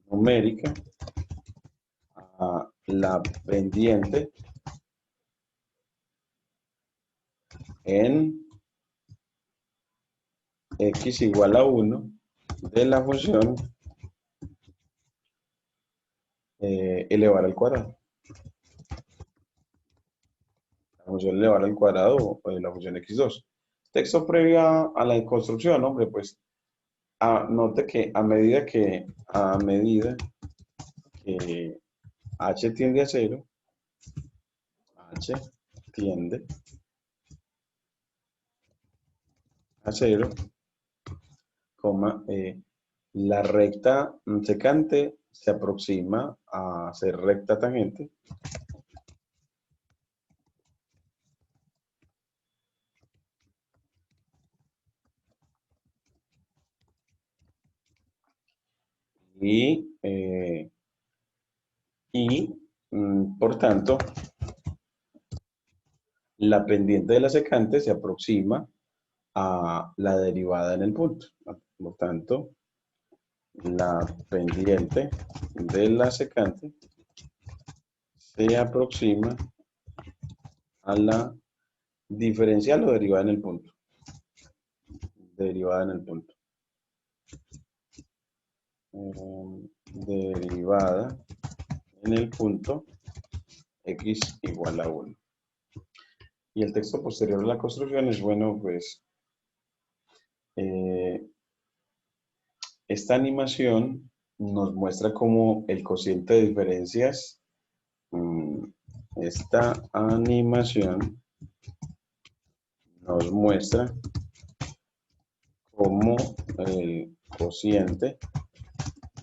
numérica a la pendiente en x igual a 1 de la función elevar al cuadrado. La función elevar al cuadrado o la función x2. Texto previo a la construcción, hombre, pues note que a medida que h tiende a 0, h tiende a 0, la recta secante se aproxima a ser recta tangente y, por tanto, la pendiente de la secante se aproxima a la derivada en el punto. Por tanto, la pendiente de la secante se aproxima a la diferencial o derivada en el punto. Derivada en el punto. Derivada en el punto x igual a 1. Y el texto posterior a la construcción es, bueno, pues esta animación nos muestra cómo el cociente de diferencias, esta animación nos muestra cómo el cociente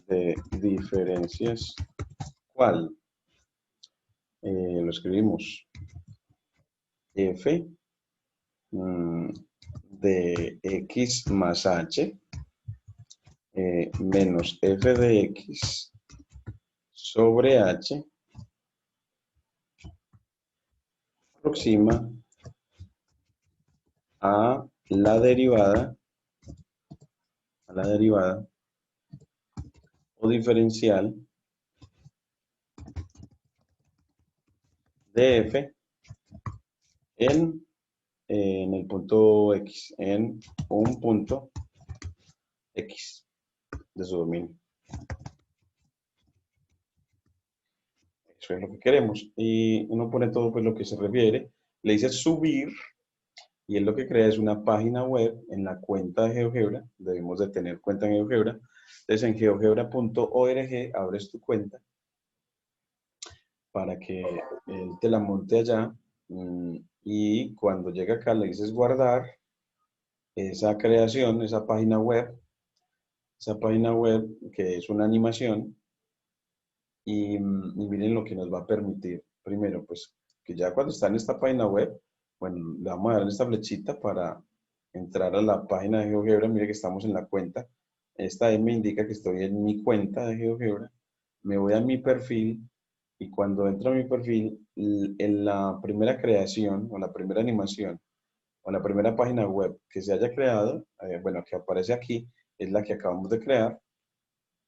de diferencias, ¿cuál? Lo escribimos f de x más h menos f de x sobre h aproxima a la derivada o diferencial de f en el punto x, en un punto x de su dominio. Eso es lo que queremos. Y uno pone todo pues lo que se refiere, le dice subir, y él lo que crea es una página web en la cuenta de GeoGebra. Debemos de tener cuenta en GeoGebra. Entonces en geogebra.org abres tu cuenta para que él te la monte allá, y cuando llega acá le dices guardar esa creación, esa página web que es una animación, y miren lo que nos va a permitir. Primero, pues que ya cuando está en esta página web, bueno, le vamos a dar esta flechita para entrar a la página de GeoGebra. Mire que estamos en la cuenta. Esta me indica que estoy en mi cuenta de GeoGebra. Me voy a mi perfil y cuando entro a mi perfil, en la primera creación o la primera animación o la primera página web que se haya creado, bueno, que aparece aquí, es la que acabamos de crear,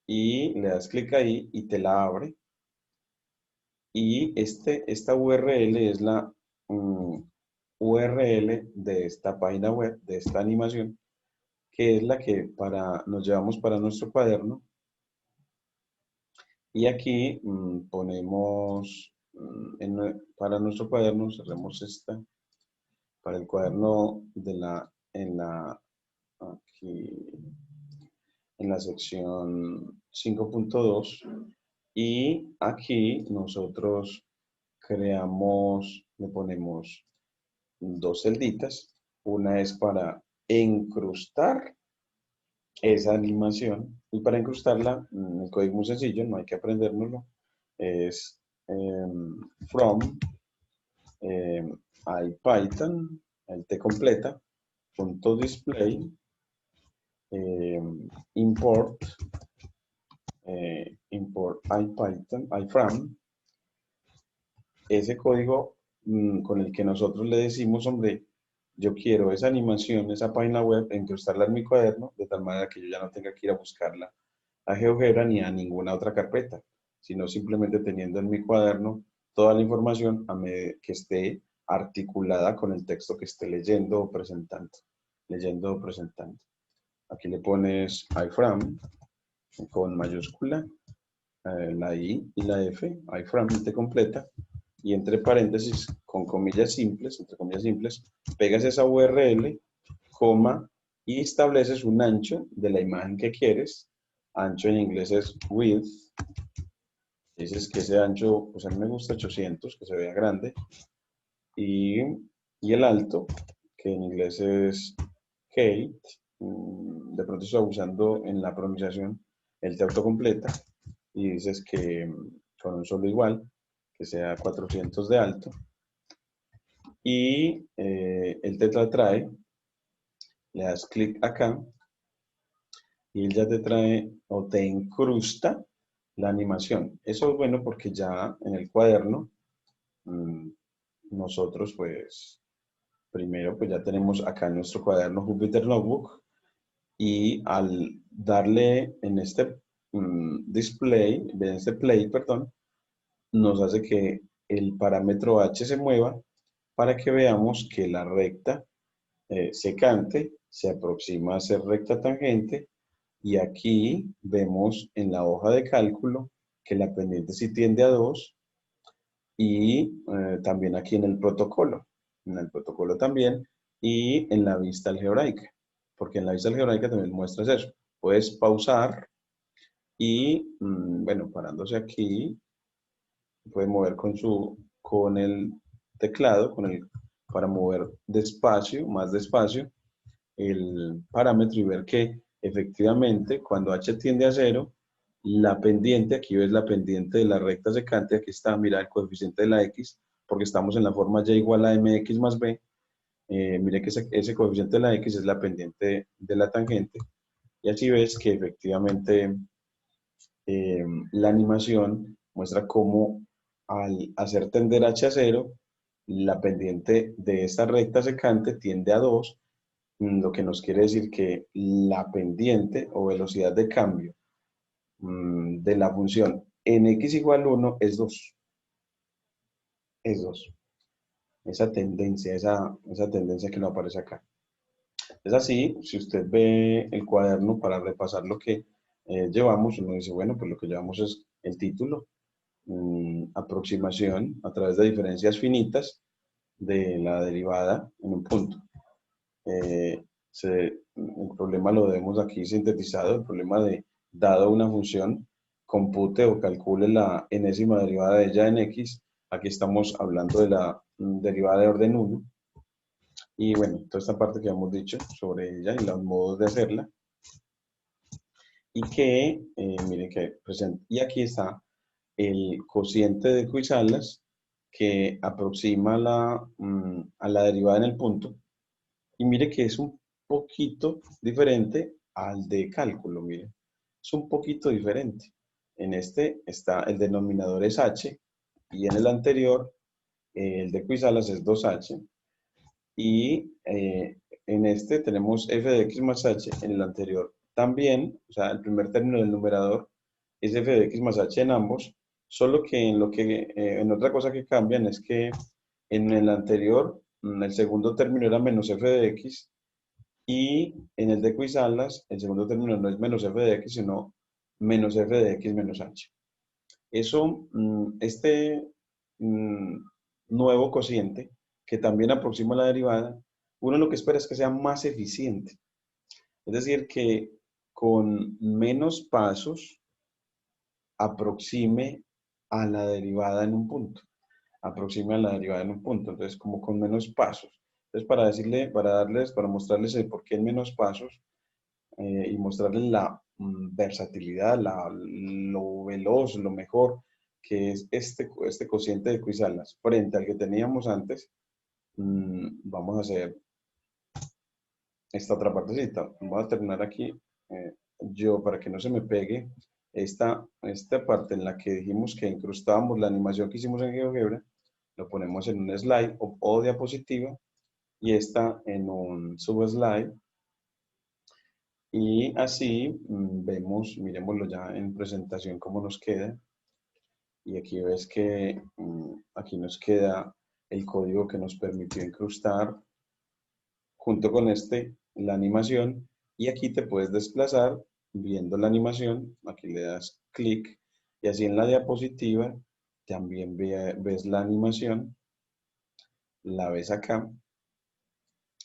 y le das clic ahí y te la abre. Y esta URL es la URL de esta página web, de esta animación, que es la que nos llevamos para nuestro cuaderno. Y aquí ponemos, para nuestro cuaderno, cerremos esta, para el cuaderno aquí, en la sección 5.2. Y aquí nosotros le ponemos dos celditas. Una es para incrustar esa animación. Y para incrustarla, el código es muy sencillo, no hay que aprendérnoslo. Es from IPython, el T completa, punto display, import import IPython, iframe, ese código con el que nosotros le decimos, hombre, yo quiero esa animación, esa página web, incrustarla en mi cuaderno, de tal manera que yo ya no tenga que ir a buscarla a GeoGebra ni a ninguna otra carpeta, sino simplemente teniendo en mi cuaderno toda la información que esté articulada con el texto que esté leyendo o presentando. Leyendo o presentando. Aquí le pones iframe con mayúscula, la I y la F, iframe te completa, y entre paréntesis, con comillas simples, entre comillas simples, pegas esa URL, coma, y estableces un ancho de la imagen que quieres. Ancho en inglés es width. Dices que ese ancho, pues a mí me gusta 800, que se vea grande. Y, y el alto, que en inglés es height. De pronto estoy abusando en la pronunciación, él te autocompleta y dices que con un solo igual, que sea 400 de alto. Y él te la trae, le das clic acá y él ya te trae o te incrusta la animación. Eso es bueno porque ya en el cuaderno nosotros pues primero pues ya tenemos acá en nuestro cuaderno Jupyter Notebook y al darle en este display, en este play, perdón, nos hace que el parámetro h se mueva para que veamos que la recta secante se aproxima a ser recta tangente y aquí vemos en la hoja de cálculo que la pendiente sí tiende a 2 y también aquí en el protocolo también y en la vista algebraica, porque en la vista algebraica también muestras eso. Puedes pausar y, bueno, parándose aquí, puede mover con el teclado, para mover despacio, más despacio, el parámetro y ver que efectivamente cuando h tiende a 0, la pendiente, aquí ves la pendiente de la recta secante, aquí está, mira el coeficiente de la x, porque estamos en la forma y igual a mx más b, mire que ese coeficiente de la x es la pendiente de la tangente, y así ves que efectivamente la animación muestra cómo al hacer tender h a 0, la pendiente de esta recta secante tiende a 2, lo que nos quiere decir que la pendiente o velocidad de cambio de la función en x igual 1 es 2. Es 2. Esa tendencia que no aparece acá. Es así, si usted ve el cuaderno para repasar lo que llevamos, uno dice, bueno, pues lo que llevamos es el título, aproximación a través de diferencias finitas de la derivada en un punto. El problema lo vemos aquí sintetizado, el problema de, dado una función, compute o calcule la enésima derivada de ella en x, aquí estamos hablando de la derivada de orden 1, y bueno, toda esta parte que hemos dicho sobre ella y los modos de hacerla, y que, miren que presenta, y aquí está el cociente de Cuisalas, que aproxima a la derivada en el punto, y mire que es un poquito diferente al de cálculo, mire. Es un poquito diferente. En este está el denominador es h y en el anterior el de Cuisalas es 2h y en este tenemos f de x más h, en el anterior también, o sea, el primer término del numerador es f de x más h en ambos, solo que en otra cosa que cambian es que en el anterior el segundo término era menos f de x y en el de Cuisalas el segundo término no es menos f de x, sino menos f de x menos h. Eso, mm, nuevo cociente, que también aproxima la derivada, uno lo que espera es que sea más eficiente. Es decir, que con menos pasos aproxime a la derivada en un punto. Aproxime a la derivada en un punto. Entonces, como con menos pasos. Entonces, para mostrarles el por qué en menos pasos, y mostrarles la versatilidad, lo veloz, lo mejor que es este cociente de Cuisalas frente al que teníamos antes, vamos a hacer esta otra partecita. Voy a terminar aquí, yo para que no se me pegue esta parte en la que dijimos que incrustábamos la animación que hicimos en GeoGebra, lo ponemos en un slide o diapositiva y esta en un subslide. Y así vemos, miremoslo ya en presentación cómo nos queda. Y aquí ves que aquí nos queda el código que nos permitió incrustar junto con la animación. Y aquí te puedes desplazar viendo la animación. Aquí le das clic y así en la diapositiva también ves la animación. La ves acá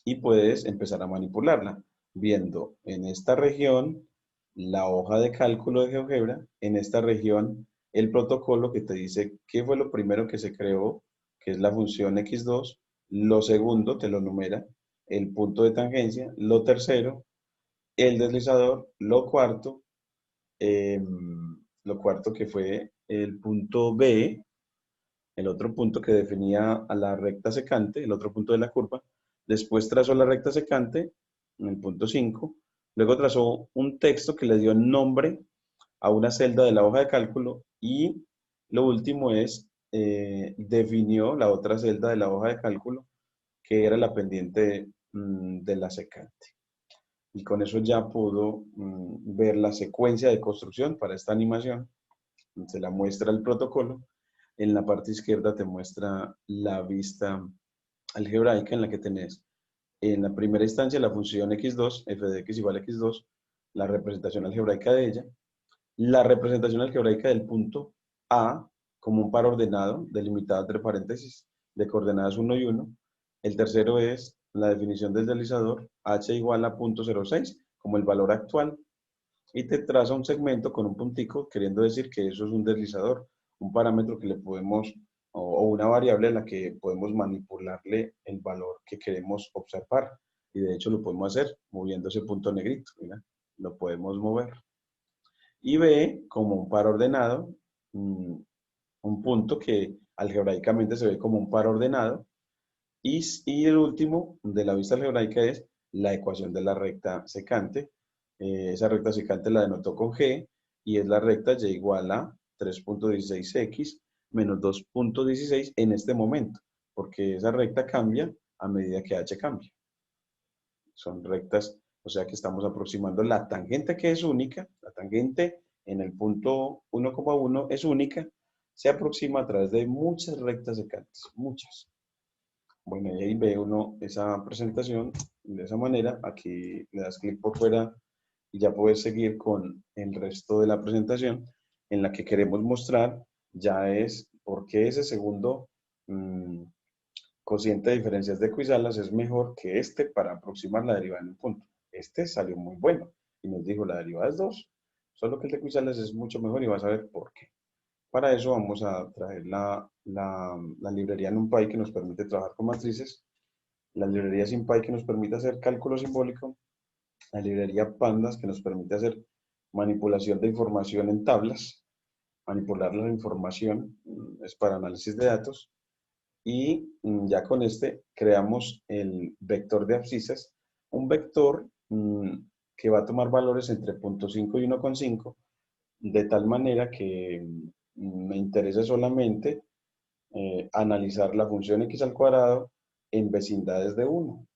y puedes empezar a manipularla viendo en esta región la hoja de cálculo de GeoGebra, en esta región el protocolo que te dice qué fue lo primero que se creó, que es la función x2, lo segundo te lo numera, el punto de tangencia, lo tercero, el deslizador, eh, lo cuarto que fue el punto B, el otro punto que definía a la recta secante, el otro punto de la curva. Después trazó la recta secante en el punto 5. Luego trazó un texto que le dio nombre a una celda de la hoja de cálculo. Y lo último es, definió la otra celda de la hoja de cálculo, que era la pendiente de la secante. Y con eso ya pudo ver la secuencia de construcción para esta animación. Se la muestra el protocolo. En la parte izquierda te muestra la vista algebraica en la que tenés en la primera instancia la función x2, f de x igual a x2, la representación algebraica de ella, la representación algebraica del punto A como un par ordenado, delimitado entre paréntesis, de coordenadas 1 y 1. El tercero es la definición del deslizador, h igual a 0.06, como el valor actual, y te traza un segmento con un puntico, queriendo decir que eso es un deslizador, un parámetro que le podemos, o una variable a la que podemos manipularle el valor que queremos observar. Y de hecho lo podemos hacer moviendo ese punto negrito, mira, lo podemos mover. Y B como un par ordenado, un punto que algebraicamente se ve como un par ordenado. Y el último de la vista algebraica es la ecuación de la recta secante. Esa recta secante la denotó con G y es la recta y igual a 3.16x menos 2.16 en este momento, porque esa recta cambia a medida que h cambia. Son rectas, o sea que estamos aproximando la tangente, que es única, la tangente en el punto 1,1 es única, se aproxima a través de muchas rectas secantes, muchas. Bueno, y ahí ve uno esa presentación de esa manera. Aquí le das clic por fuera y ya puedes seguir con el resto de la presentación, en la que queremos mostrar ya es por qué ese segundo cociente de diferencias de Cuisalas es mejor que este para aproximar la derivada en un punto. Este salió muy bueno y nos dijo la derivada es 2, solo que el de Cuisalas es mucho mejor y vas a ver por qué. Para eso vamos a traer la librería NumPy que nos permite trabajar con matrices, la librería SymPy que nos permite hacer cálculo simbólico, la librería Pandas que nos permite hacer manipulación de información en tablas, manipular la información es para análisis de datos, y ya con este creamos el vector de abscisas, un vector que va a tomar valores entre 0.5 y 1,5, de tal manera que me interesa solamente analizar la función x al cuadrado en vecindades de 1.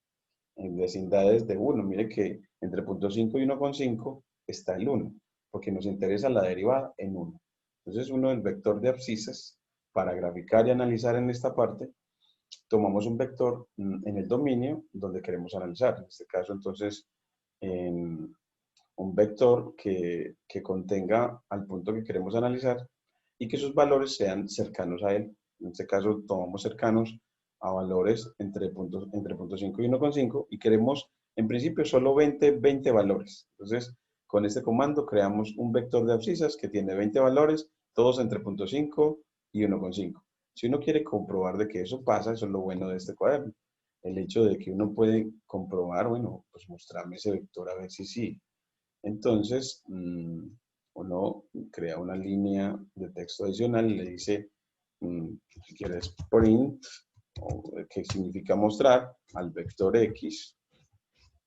En vecindades de 1, mire que entre 0.5 y 1,5 está el 1, porque nos interesa la derivada en 1. Entonces, uno del vector de abscisas, para graficar y analizar en esta parte, tomamos un vector en el dominio donde queremos analizar. En este caso, entonces, un vector que contenga al punto que queremos analizar y que sus valores sean cercanos a él. En este caso, tomamos cercanos a valores entre 0.5 y 1,5 y queremos, en principio, solo 20 valores. Entonces, con este comando creamos un vector de abscisas que tiene 20 valores, todos entre 0.5 y 1,5. Si uno quiere comprobar de que eso pasa, eso es lo bueno de este cuaderno. El hecho de que uno puede comprobar, bueno, pues mostrarme ese vector a ver si sí. Entonces, uno crea una línea de texto adicional y le dice, si quieres, print, que significa mostrar al vector X,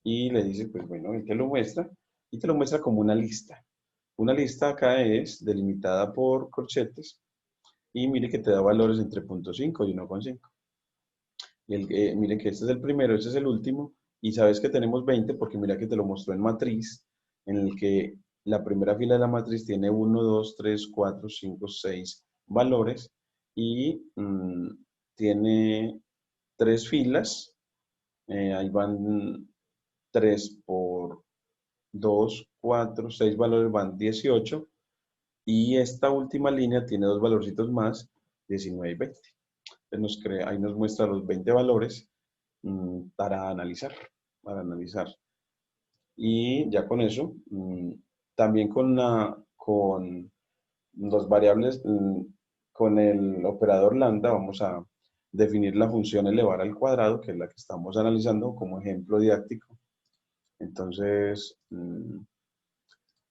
y le dice, pues bueno, y te lo muestra como una lista. Una lista acá es delimitada por corchetes y mire que te da valores entre 0.5 y 1.5. Mire que este es el primero, este es el último, y sabes que tenemos 20 porque mira que te lo mostró en matriz, en el que la primera fila de la matriz tiene 1, 2, 3, 4, 5, 6 valores y tiene 3 filas, ahí van 3 por 2, 4, 6 valores, van 18, y esta última línea tiene dos valorcitos más, 19 y 20. Ahí nos muestra los 20 valores para analizar, para analizar. Y ya con eso, también con los variables, con el operador lambda, vamos a definir la función elevar al cuadrado, que es la que estamos analizando como ejemplo didáctico. Entonces,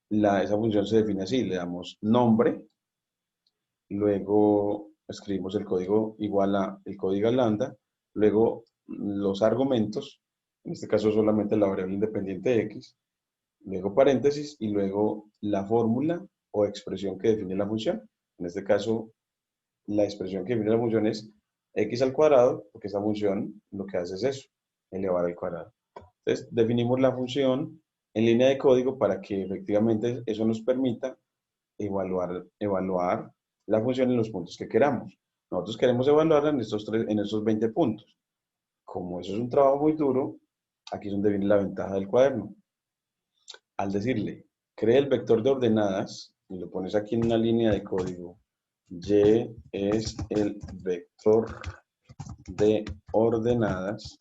esa función se define así, le damos nombre, luego escribimos el código igual a el código lambda, luego los argumentos, en este caso solamente la variable independiente x, luego paréntesis y luego la fórmula o expresión que define la función. En este caso, la expresión que define la función es x al cuadrado, porque esa función lo que hace es eso, elevar al cuadrado. Entonces, definimos la función en línea de código para que efectivamente eso nos permita evaluar la función en los puntos que queramos. Nosotros queremos evaluarla en estos 20 puntos. Como eso es un trabajo muy duro, aquí es donde viene la ventaja del cuaderno. Al decirle, crea el vector de ordenadas, y lo pones aquí en una línea de código, y es el vector de ordenadas,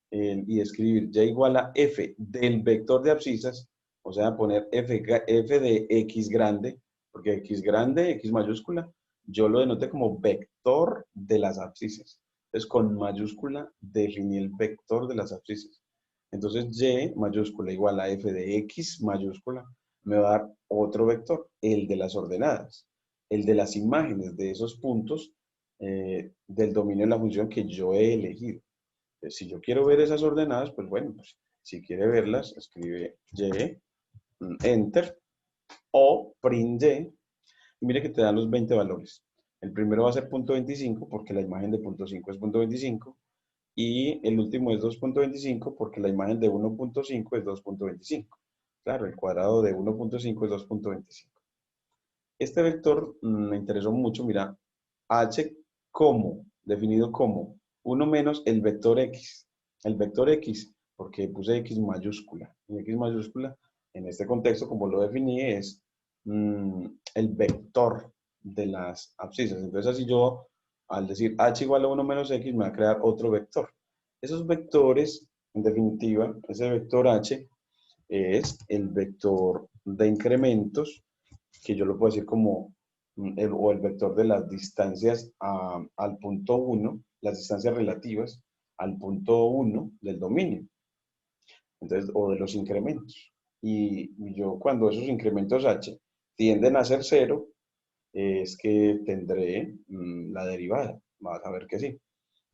y escribir y igual a f del vector de abscisas, o sea, poner f de x grande, porque x grande, x mayúscula, yo lo denoté como vector de las abscisas. Entonces, con mayúscula definí el vector de las abscisas. Entonces, y mayúscula igual a f de x mayúscula me va a dar otro vector, el de las ordenadas, el de las imágenes de esos puntos del dominio de la función que yo he elegido. Si yo quiero ver esas ordenadas, pues bueno, pues, si quiere verlas, escribe y, enter, o print y, y mire que te dan los 20 valores. El primero va a ser punto .25 porque la imagen de punto .5 es punto .25 y el último es 2.25 porque la imagen de 1.5 es 2.25. Claro, el cuadrado de 1.5 es 2.25. Este vector me interesó mucho, mira, h como, definido como 1 menos el vector x. El vector x, porque puse x mayúscula. Y x mayúscula, en este contexto, como lo definí, es el vector de las abscisas. Entonces, así yo, al decir h igual a 1 menos x, me va a crear otro vector. Esos vectores, en definitiva, ese vector h es el vector de incrementos, que yo lo puedo decir como el vector de las distancias al punto 1, las distancias relativas al punto 1 del dominio, entonces, o de los incrementos. Y yo cuando esos incrementos h tienden a ser cero, es que tendré la derivada. Vas a ver que sí.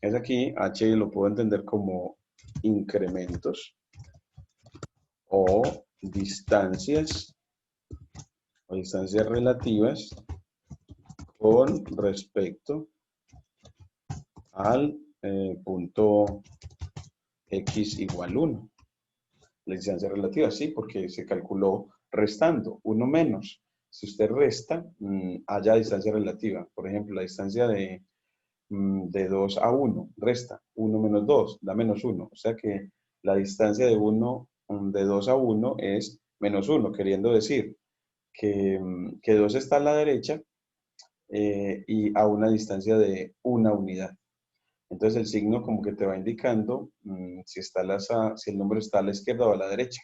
Es aquí, h lo puedo entender como incrementos o distancias relativas con respecto al punto x igual 1. La distancia relativa, sí, porque se calculó restando, 1 menos. Si usted resta, haya distancia relativa. Por ejemplo, la distancia de 2 a 1, resta 1 menos 2, da menos 1. O sea que la distancia de 2 a 1 es menos 1, queriendo decir que 2 está a la derecha y a una distancia de una unidad. Entonces el signo como que te va indicando si el número está a la izquierda o a la derecha.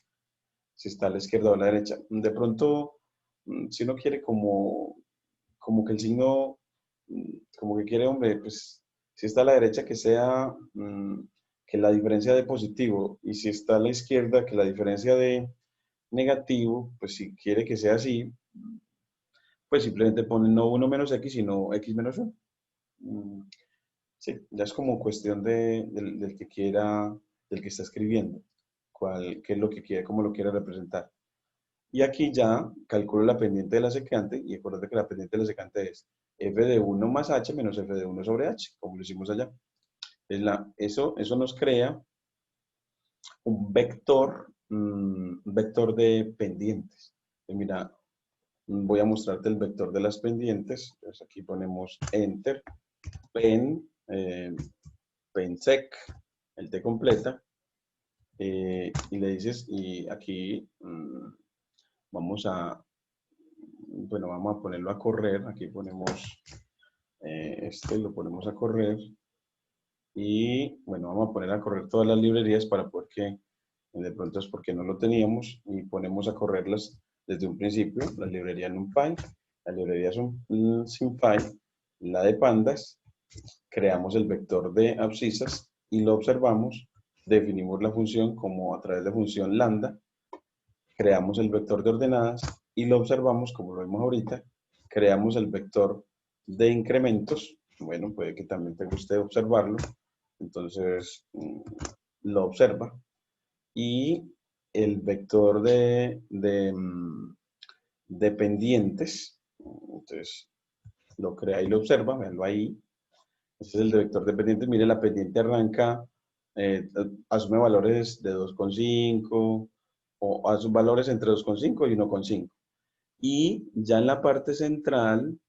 Si está a la izquierda o a la derecha. De pronto, si uno quiere como que el signo, como que quiere, hombre, pues si está a la derecha que sea que la diferencia de positivo y si está a la izquierda que la diferencia de negativo, pues si quiere que sea así, pues simplemente pone no 1 menos x, sino x menos 1. Sí, ya es como cuestión del que quiera, del que está escribiendo, qué es lo que quiere, cómo lo quiere representar. Y aquí ya calculo la pendiente de la secante, y acuérdate que la pendiente de la secante es f de 1 más h menos f de 1 sobre h, como lo hicimos allá. Eso nos crea un vector de pendientes. Mira, voy a mostrarte el vector de las pendientes. Entonces aquí ponemos enter, pensec, el t completa, y le dices, y aquí vamos a, bueno, vamos a ponerlo a correr. Aquí ponemos lo ponemos a correr. Y bueno, vamos a poner a correr todas las librerías para poder que, de pronto es porque no lo teníamos, y ponemos a correrlas desde un principio, la librería NumPy, la librería SymPy, la de pandas, creamos el vector de abscisas y lo observamos, definimos la función como a través de función lambda, creamos el vector de ordenadas y lo observamos como lo vemos ahorita, creamos el vector de incrementos. Bueno, puede que también te guste observarlo, entonces lo observa, y el vector de pendientes, entonces lo crea y lo observa, veanlo ahí. Este es el de vector de pendientes. Mire, la pendiente arranca, asume valores de 2,5 o asume valores entre 2,5 y 1,5. Y ya en la parte central,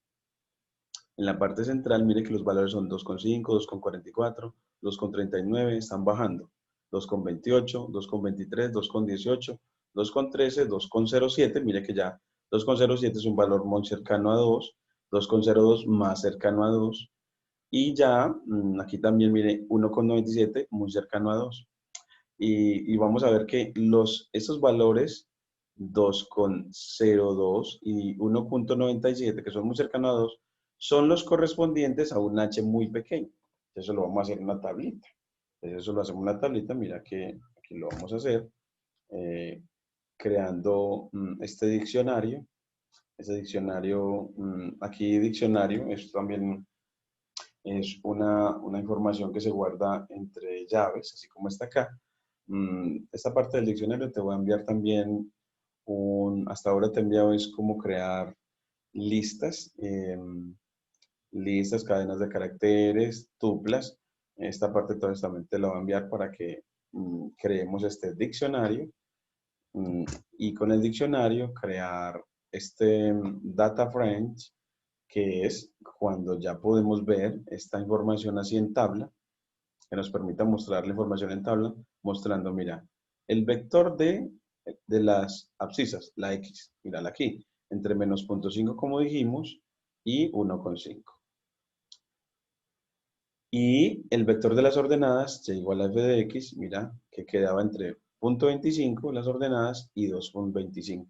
mire que los valores son 2,5, 2,44, 2,39, están bajando. 2,28, 2,23, 2,18, 2,13, 2,07, mire que ya 2,07 es un valor muy cercano a 2, 2,02 más cercano a 2, y ya aquí también mire 1,97 muy cercano a 2. Y vamos a ver que esos valores 2,02 y 1,97, que son muy cercanos a 2, son los correspondientes a un h muy pequeño. Eso lo vamos a hacer en una tablita. Eso lo hacemos en una tablita. Mira que aquí lo vamos a hacer creando este diccionario. Este diccionario, aquí diccionario, es también es una información que se guarda entre llaves, así como está acá. Esta parte del diccionario te voy a enviar también hasta ahora te he enviado es cómo crear listas, listas, cadenas de caracteres, tuplas. Esta parte entonces también te la voy a enviar para que creemos este diccionario, mm, y con el diccionario crear este data frame, que es cuando ya podemos ver esta información así en tabla, que nos permita mostrar la información en tabla, mostrando, mira, el vector de las abscisas, la X, mírala aquí, entre menos 0,5 como dijimos, y 1,5. Y el vector de las ordenadas, y igual a f de x, mira, que quedaba entre 0,25 las ordenadas y 2,25.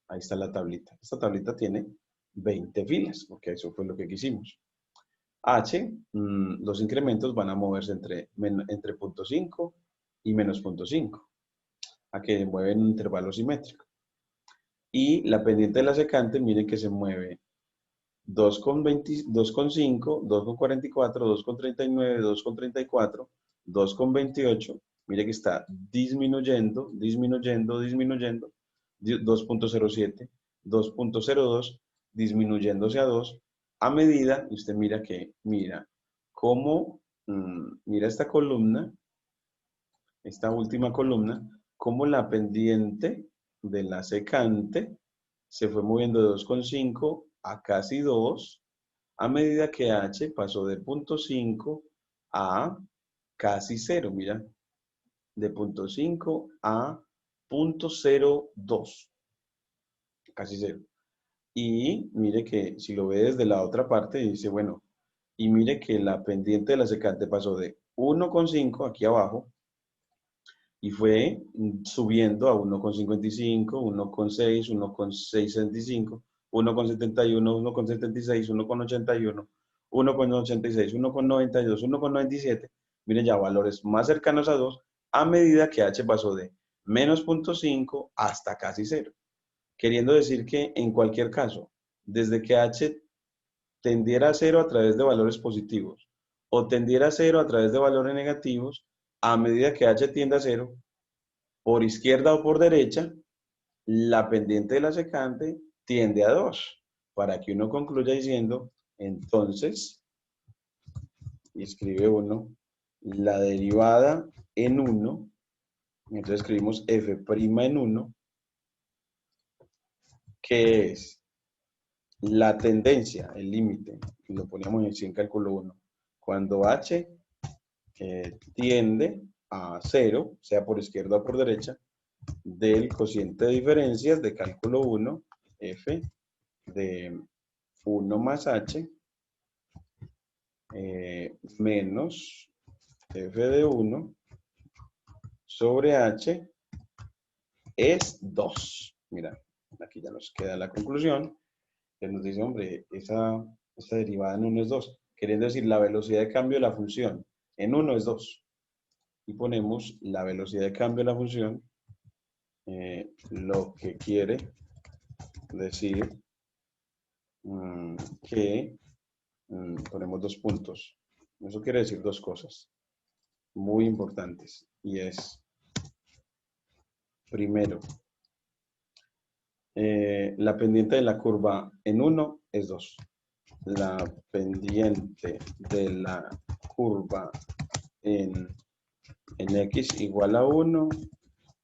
Ahí está la tablita. Esta tablita tiene 20 filas, porque eso fue lo que quisimos. H, los incrementos van a moverse entre 0,5 y menos 0,5, a que mueven un intervalo simétrico. Y la pendiente de la secante, miren que se mueve 2,20, 2,5, 2,44, 2,39, 2,34, 2,28. Mire que está disminuyendo, disminuyendo, disminuyendo. 2,07, 2,02, disminuyéndose a 2, a medida, y usted mira que, mira, cómo, mira esta columna, esta última columna, cómo la pendiente de la secante se fue moviendo de 2,5 a casi 2, a medida que h pasó de 0,5 a casi 0, mira, de 0,5 a 0,02, casi 0. Y mire que si lo ve desde la otra parte, dice, bueno, y mire que la pendiente de la secante pasó de 1,5 aquí abajo y fue subiendo a 1,55, 1,6, 1,675, 1,71, 1,76, 1,81, 1,86, 1,92, 1,97. Miren ya valores más cercanos a 2 a medida que h pasó de menos 0,5 hasta casi 0. Queriendo decir que en cualquier caso, desde que h tendiera a 0 a través de valores positivos o tendiera a 0 a través de valores negativos, a medida que h tiende a 0, por izquierda o por derecha, la pendiente de la secante tiende a 2, para que uno concluya diciendo, entonces, y escribe uno, la derivada en 1, entonces escribimos f' en 1, que es la tendencia, el límite, y lo poníamos en cálculo 1, cuando h tiende a 0, sea por izquierda o por derecha, del cociente de diferencias de cálculo 1, f de 1 más h, menos f de 1 sobre h es 2. Mira, aquí ya nos queda la conclusión, que nos dice, hombre, esa derivada en 1 es 2, queriendo decir la velocidad de cambio de la función en 1 es 2. Y ponemos la velocidad de cambio de la función, lo que quiere decir que ponemos 2 puntos. Eso quiere decir 2 cosas muy importantes. Y es, primero, la pendiente de la curva en 1 es 2. La pendiente de la curva en x igual a 1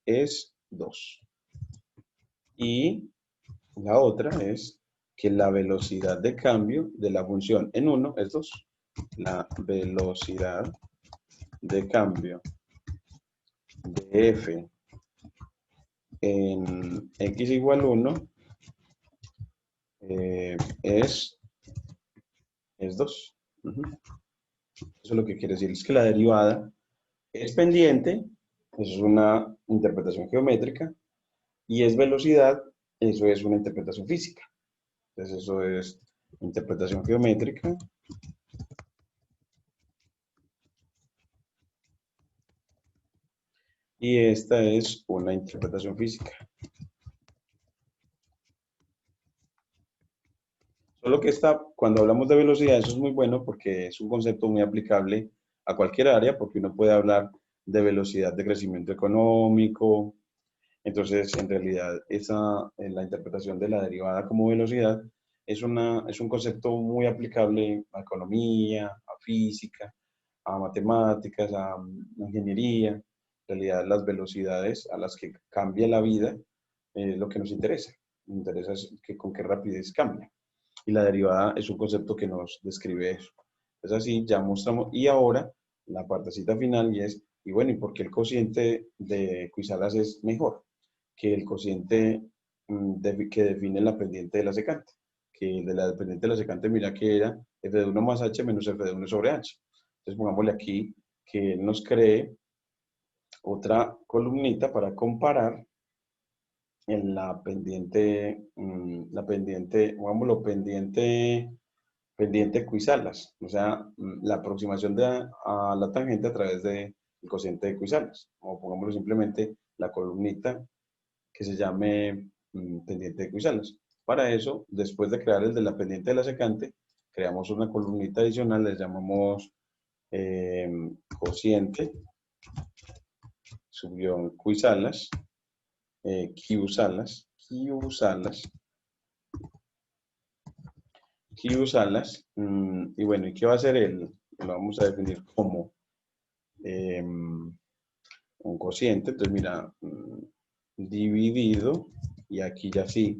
es 2. Y la otra es que la velocidad de cambio de la función en 1 es 2. La velocidad de cambio de f en x igual a 1 es 2. Eso es lo que quiere decir, es que la derivada es pendiente, eso es una interpretación geométrica, y es velocidad, eso es una interpretación física. Entonces eso es interpretación geométrica. Y esta es una interpretación física. Solo que cuando hablamos de velocidad, eso es muy bueno porque es un concepto muy aplicable a cualquier área, porque uno puede hablar de velocidad de crecimiento económico. Entonces, en realidad, la interpretación de la derivada como velocidad es un concepto muy aplicable a economía, a física, a matemáticas, a ingeniería. En realidad, las velocidades a las que cambia la vida es lo que nos interesa. Nos interesa es con qué rapidez cambia. Y la derivada es un concepto que nos describe eso. Es así, ya mostramos. Y ahora, la partecita final y bueno, ¿y por qué el cociente de Cuisalas es mejor que el cociente que define la pendiente de la secante? Que el de la pendiente de la secante, mira que era f de 1 más h menos f de 1 sobre h. Entonces pongámosle aquí que él nos cree otra columnita para comparar en pongámoslo pendiente Cuisalas, o sea, la aproximación a la tangente a través del cociente de Cuisalas, o pongámoslo simplemente la columnita que se llame pendiente de Cuisalas. Para eso, después de crear el de la pendiente de la secante, creamos una columnita adicional, le llamamos cociente, subión Cuisalas, Q-salas, y bueno, ¿y qué va a hacer él? Lo vamos a definir como un cociente, entonces mira, dividido, y aquí ya sí,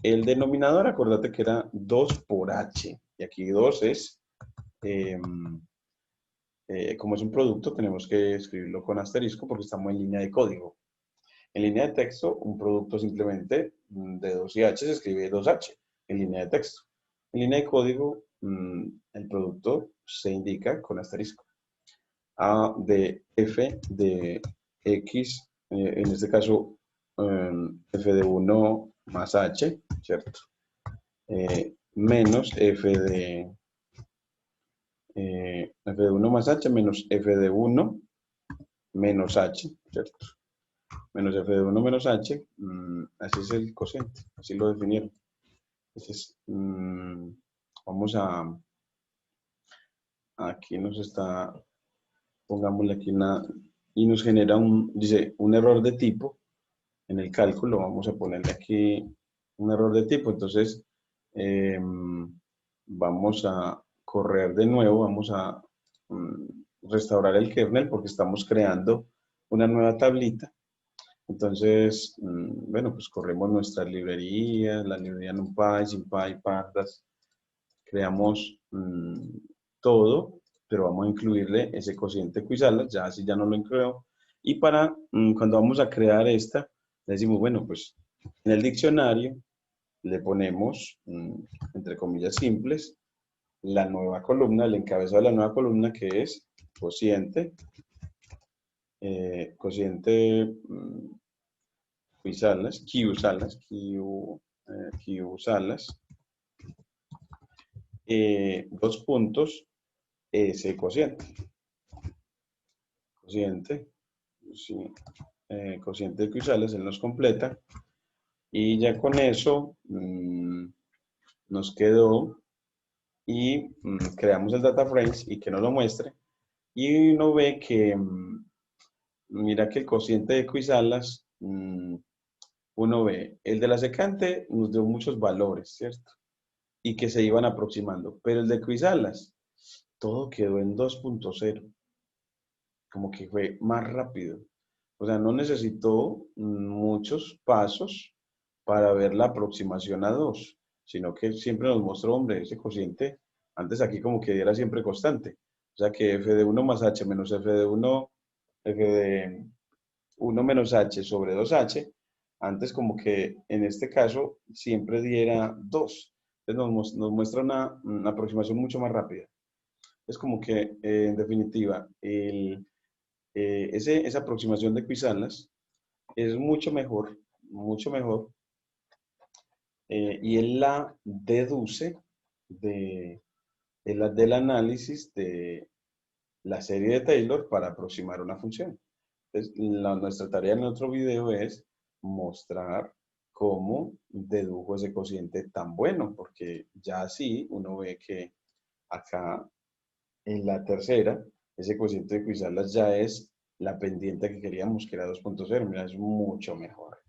el denominador, acuérdate que era 2 por h, y aquí 2 es, como es un producto, tenemos que escribirlo con asterisco porque estamos en línea de código. En línea de texto, un producto simplemente de 2 y h se escribe 2h en línea de texto. En línea de código, el producto se indica con asterisco. A de f de x, en este caso, f de 1 más h, ¿cierto? Menos f de 1 más h menos f de 1 menos h, ¿cierto? Menos f de 1 menos h, así es el cociente, así lo definieron. Entonces, vamos aquí nos está, pongámosle aquí y nos genera dice, un error de tipo, en el cálculo vamos a ponerle aquí un error de tipo. Entonces, vamos a correr de nuevo, vamos a restaurar el kernel porque estamos creando una nueva tablita. Entonces, bueno, pues corremos nuestras librerías, la librería NumPy, SymPy, Pandas, creamos todo, pero vamos a incluirle ese cociente Cuisalas, ya así ya no lo incluyo. Y para cuando vamos a crear esta, le decimos, bueno, pues en el diccionario le ponemos, entre comillas simples, la nueva columna, el encabezado de la nueva columna que es cociente, cociente Cuisalas, Q-Salas, Q-Salas, dos puntos, ese cociente. Cociente, sí, cociente de Cuisalas, él nos completa. Y ya con eso nos quedó y creamos el data frames y que nos lo muestre. Y uno ve que, mira que el cociente de Cuisalas, uno ve, el de la secante nos dio muchos valores, ¿cierto? Y que se iban aproximando. Pero el de Cuisalas, todo quedó en 2.0, como que fue más rápido. O sea, no necesitó muchos pasos para ver la aproximación a 2, sino que siempre nos mostró, hombre, ese cociente, antes aquí como que era siempre constante. O sea, que f de 1 más h menos f de 1, f de 1 menos h sobre 2h, antes como que en este caso siempre diera 2. Entonces nos muestra una aproximación mucho más rápida. Es como que, en definitiva, esa aproximación de Cuisalas es mucho mejor, y él la deduce de, del análisis de la serie de Taylor para aproximar una función. Entonces, nuestra tarea en otro video es mostrar cómo dedujo ese cociente tan bueno, porque ya así uno ve que acá en la tercera, ese cociente de Cuisalas ya es la pendiente que queríamos, que era 2.0, mira, es mucho mejor.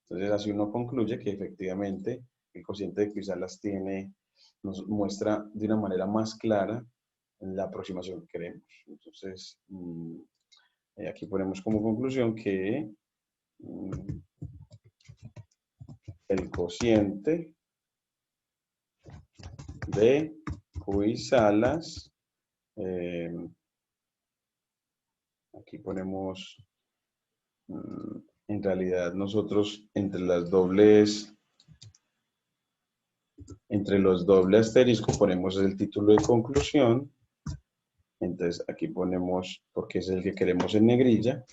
Entonces, así uno concluye que efectivamente el cociente de Cuisalas nos muestra de una manera más clara la aproximación que queremos. Entonces, aquí ponemos como conclusión que el cociente de Cuisalas, aquí ponemos, en realidad nosotros entre los dobles asterisco ponemos el título de conclusión. Entonces aquí ponemos, porque es el que queremos en negrilla.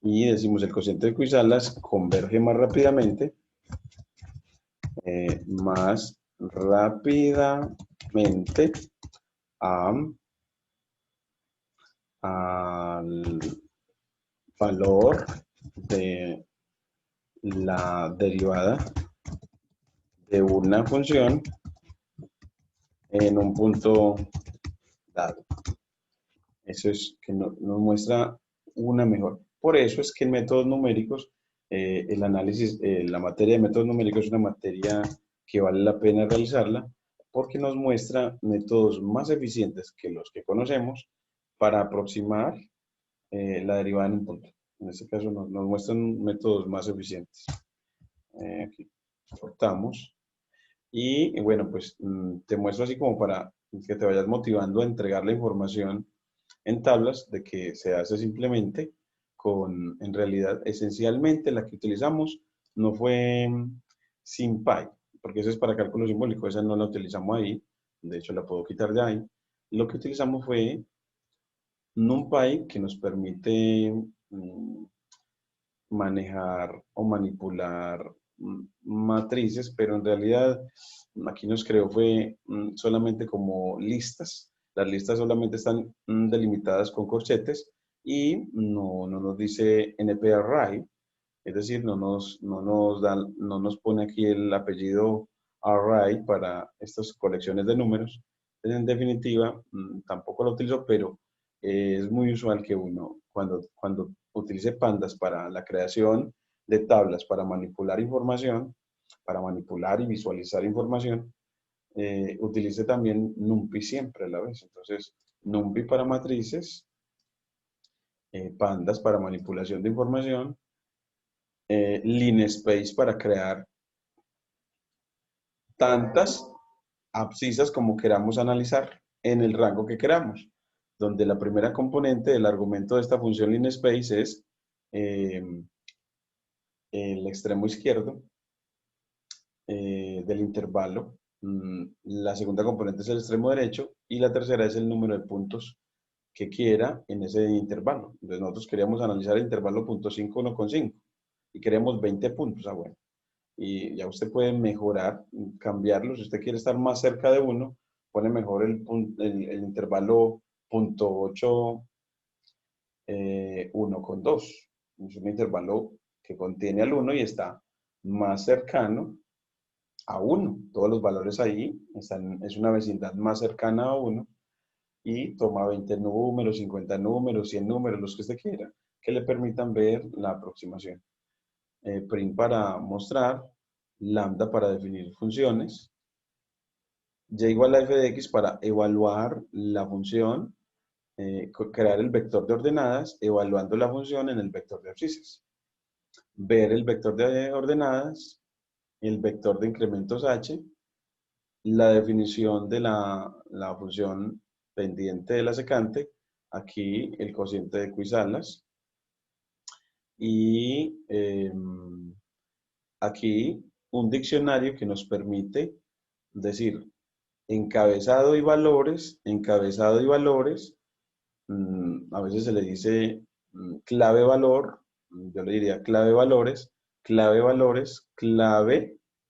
Y decimos el cociente de Cuisalas converge más rápidamente, al valor de la derivada de una función en un punto dado. Eso es que nos muestra una mejor. Por eso es que en métodos numéricos, el análisis, la materia de métodos numéricos es una materia que vale la pena realizarla porque nos muestra métodos más eficientes que los que conocemos para aproximar la derivada en un punto. En este caso nos muestran métodos más eficientes. Aquí cortamos. Y bueno, pues te muestro así como para que te vayas motivando a entregar la información en tablas de que se hace simplemente con, en realidad, esencialmente la que utilizamos no fue SymPy, porque esa es para cálculo simbólico, esa no la utilizamos ahí, de hecho la puedo quitar de ahí. Lo que utilizamos fue NumPy, que nos permite manejar o manipular matrices, pero en realidad aquí nos creó fue solamente como listas. Las listas solamente están delimitadas con corchetes y no nos dice NP-array, es decir, no nos pone aquí el apellido array para estas colecciones de números. En definitiva, tampoco lo utilizo, pero es muy usual que uno, cuando utilice pandas para la creación de tablas, para manipular información, para manipular y visualizar información, utilice también NumPy siempre a la vez. Entonces, NumPy para matrices, pandas para manipulación de información, Linspace para crear tantas abscisas como queramos analizar en el rango que queramos, donde la primera componente del argumento de esta función Linspace es eh, el extremo izquierdo del intervalo. La segunda componente es el extremo derecho y la tercera es el número de puntos que quiera en ese intervalo. Entonces nosotros queríamos analizar el intervalo 0.5, 1,5 y queremos 20 puntos. Bueno, y ya usted puede mejorar, cambiarlo. Si usted quiere estar más cerca de 1, pone mejor el intervalo 0.8, 1,2. Es un intervalo que contiene al 1 y está más cercano a 1. Todos los valores ahí están, es una vecindad más cercana a 1 y toma 20 números, 50 números, 100 números, los que usted quiera, que le permitan ver la aproximación. Print para mostrar, lambda para definir funciones, y igual a f de x para evaluar la función, crear el vector de ordenadas, evaluando la función en el vector de abscisas. Ver el vector de ordenadas, el vector de incrementos h, la definición de la función pendiente de la secante, aquí el cociente de Cuisalas, y aquí un diccionario que nos permite decir encabezado y valores, a veces se le dice clave valor, yo le diría clave valores, clave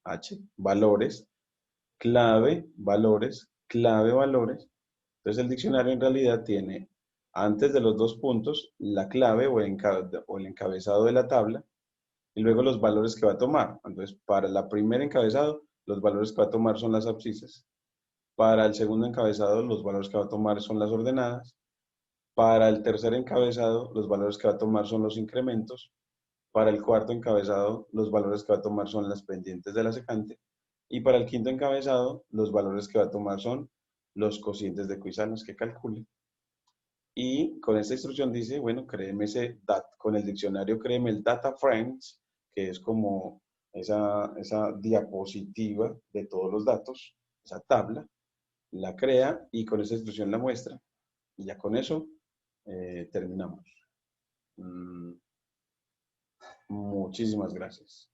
H, valores, clave valores, clave valores. Entonces el diccionario en realidad tiene antes de los dos puntos la clave o el encabezado de la tabla y luego los valores que va a tomar. Entonces, para el primer encabezado, los valores que va a tomar son las abscisas. Para el segundo encabezado, los valores que va a tomar son las ordenadas. Para el tercer encabezado, los valores que va a tomar son los incrementos. Para el cuarto encabezado, los valores que va a tomar son las pendientes de la secante. Y para el quinto encabezado, los valores que va a tomar son los cocientes de Cuisalas que calcule. Y con esta instrucción dice, bueno, créeme con el diccionario créeme el data frames, que es como esa diapositiva de todos los datos, esa tabla, la crea y con esa instrucción la muestra. Y ya con eso terminamos. Muchísimas gracias.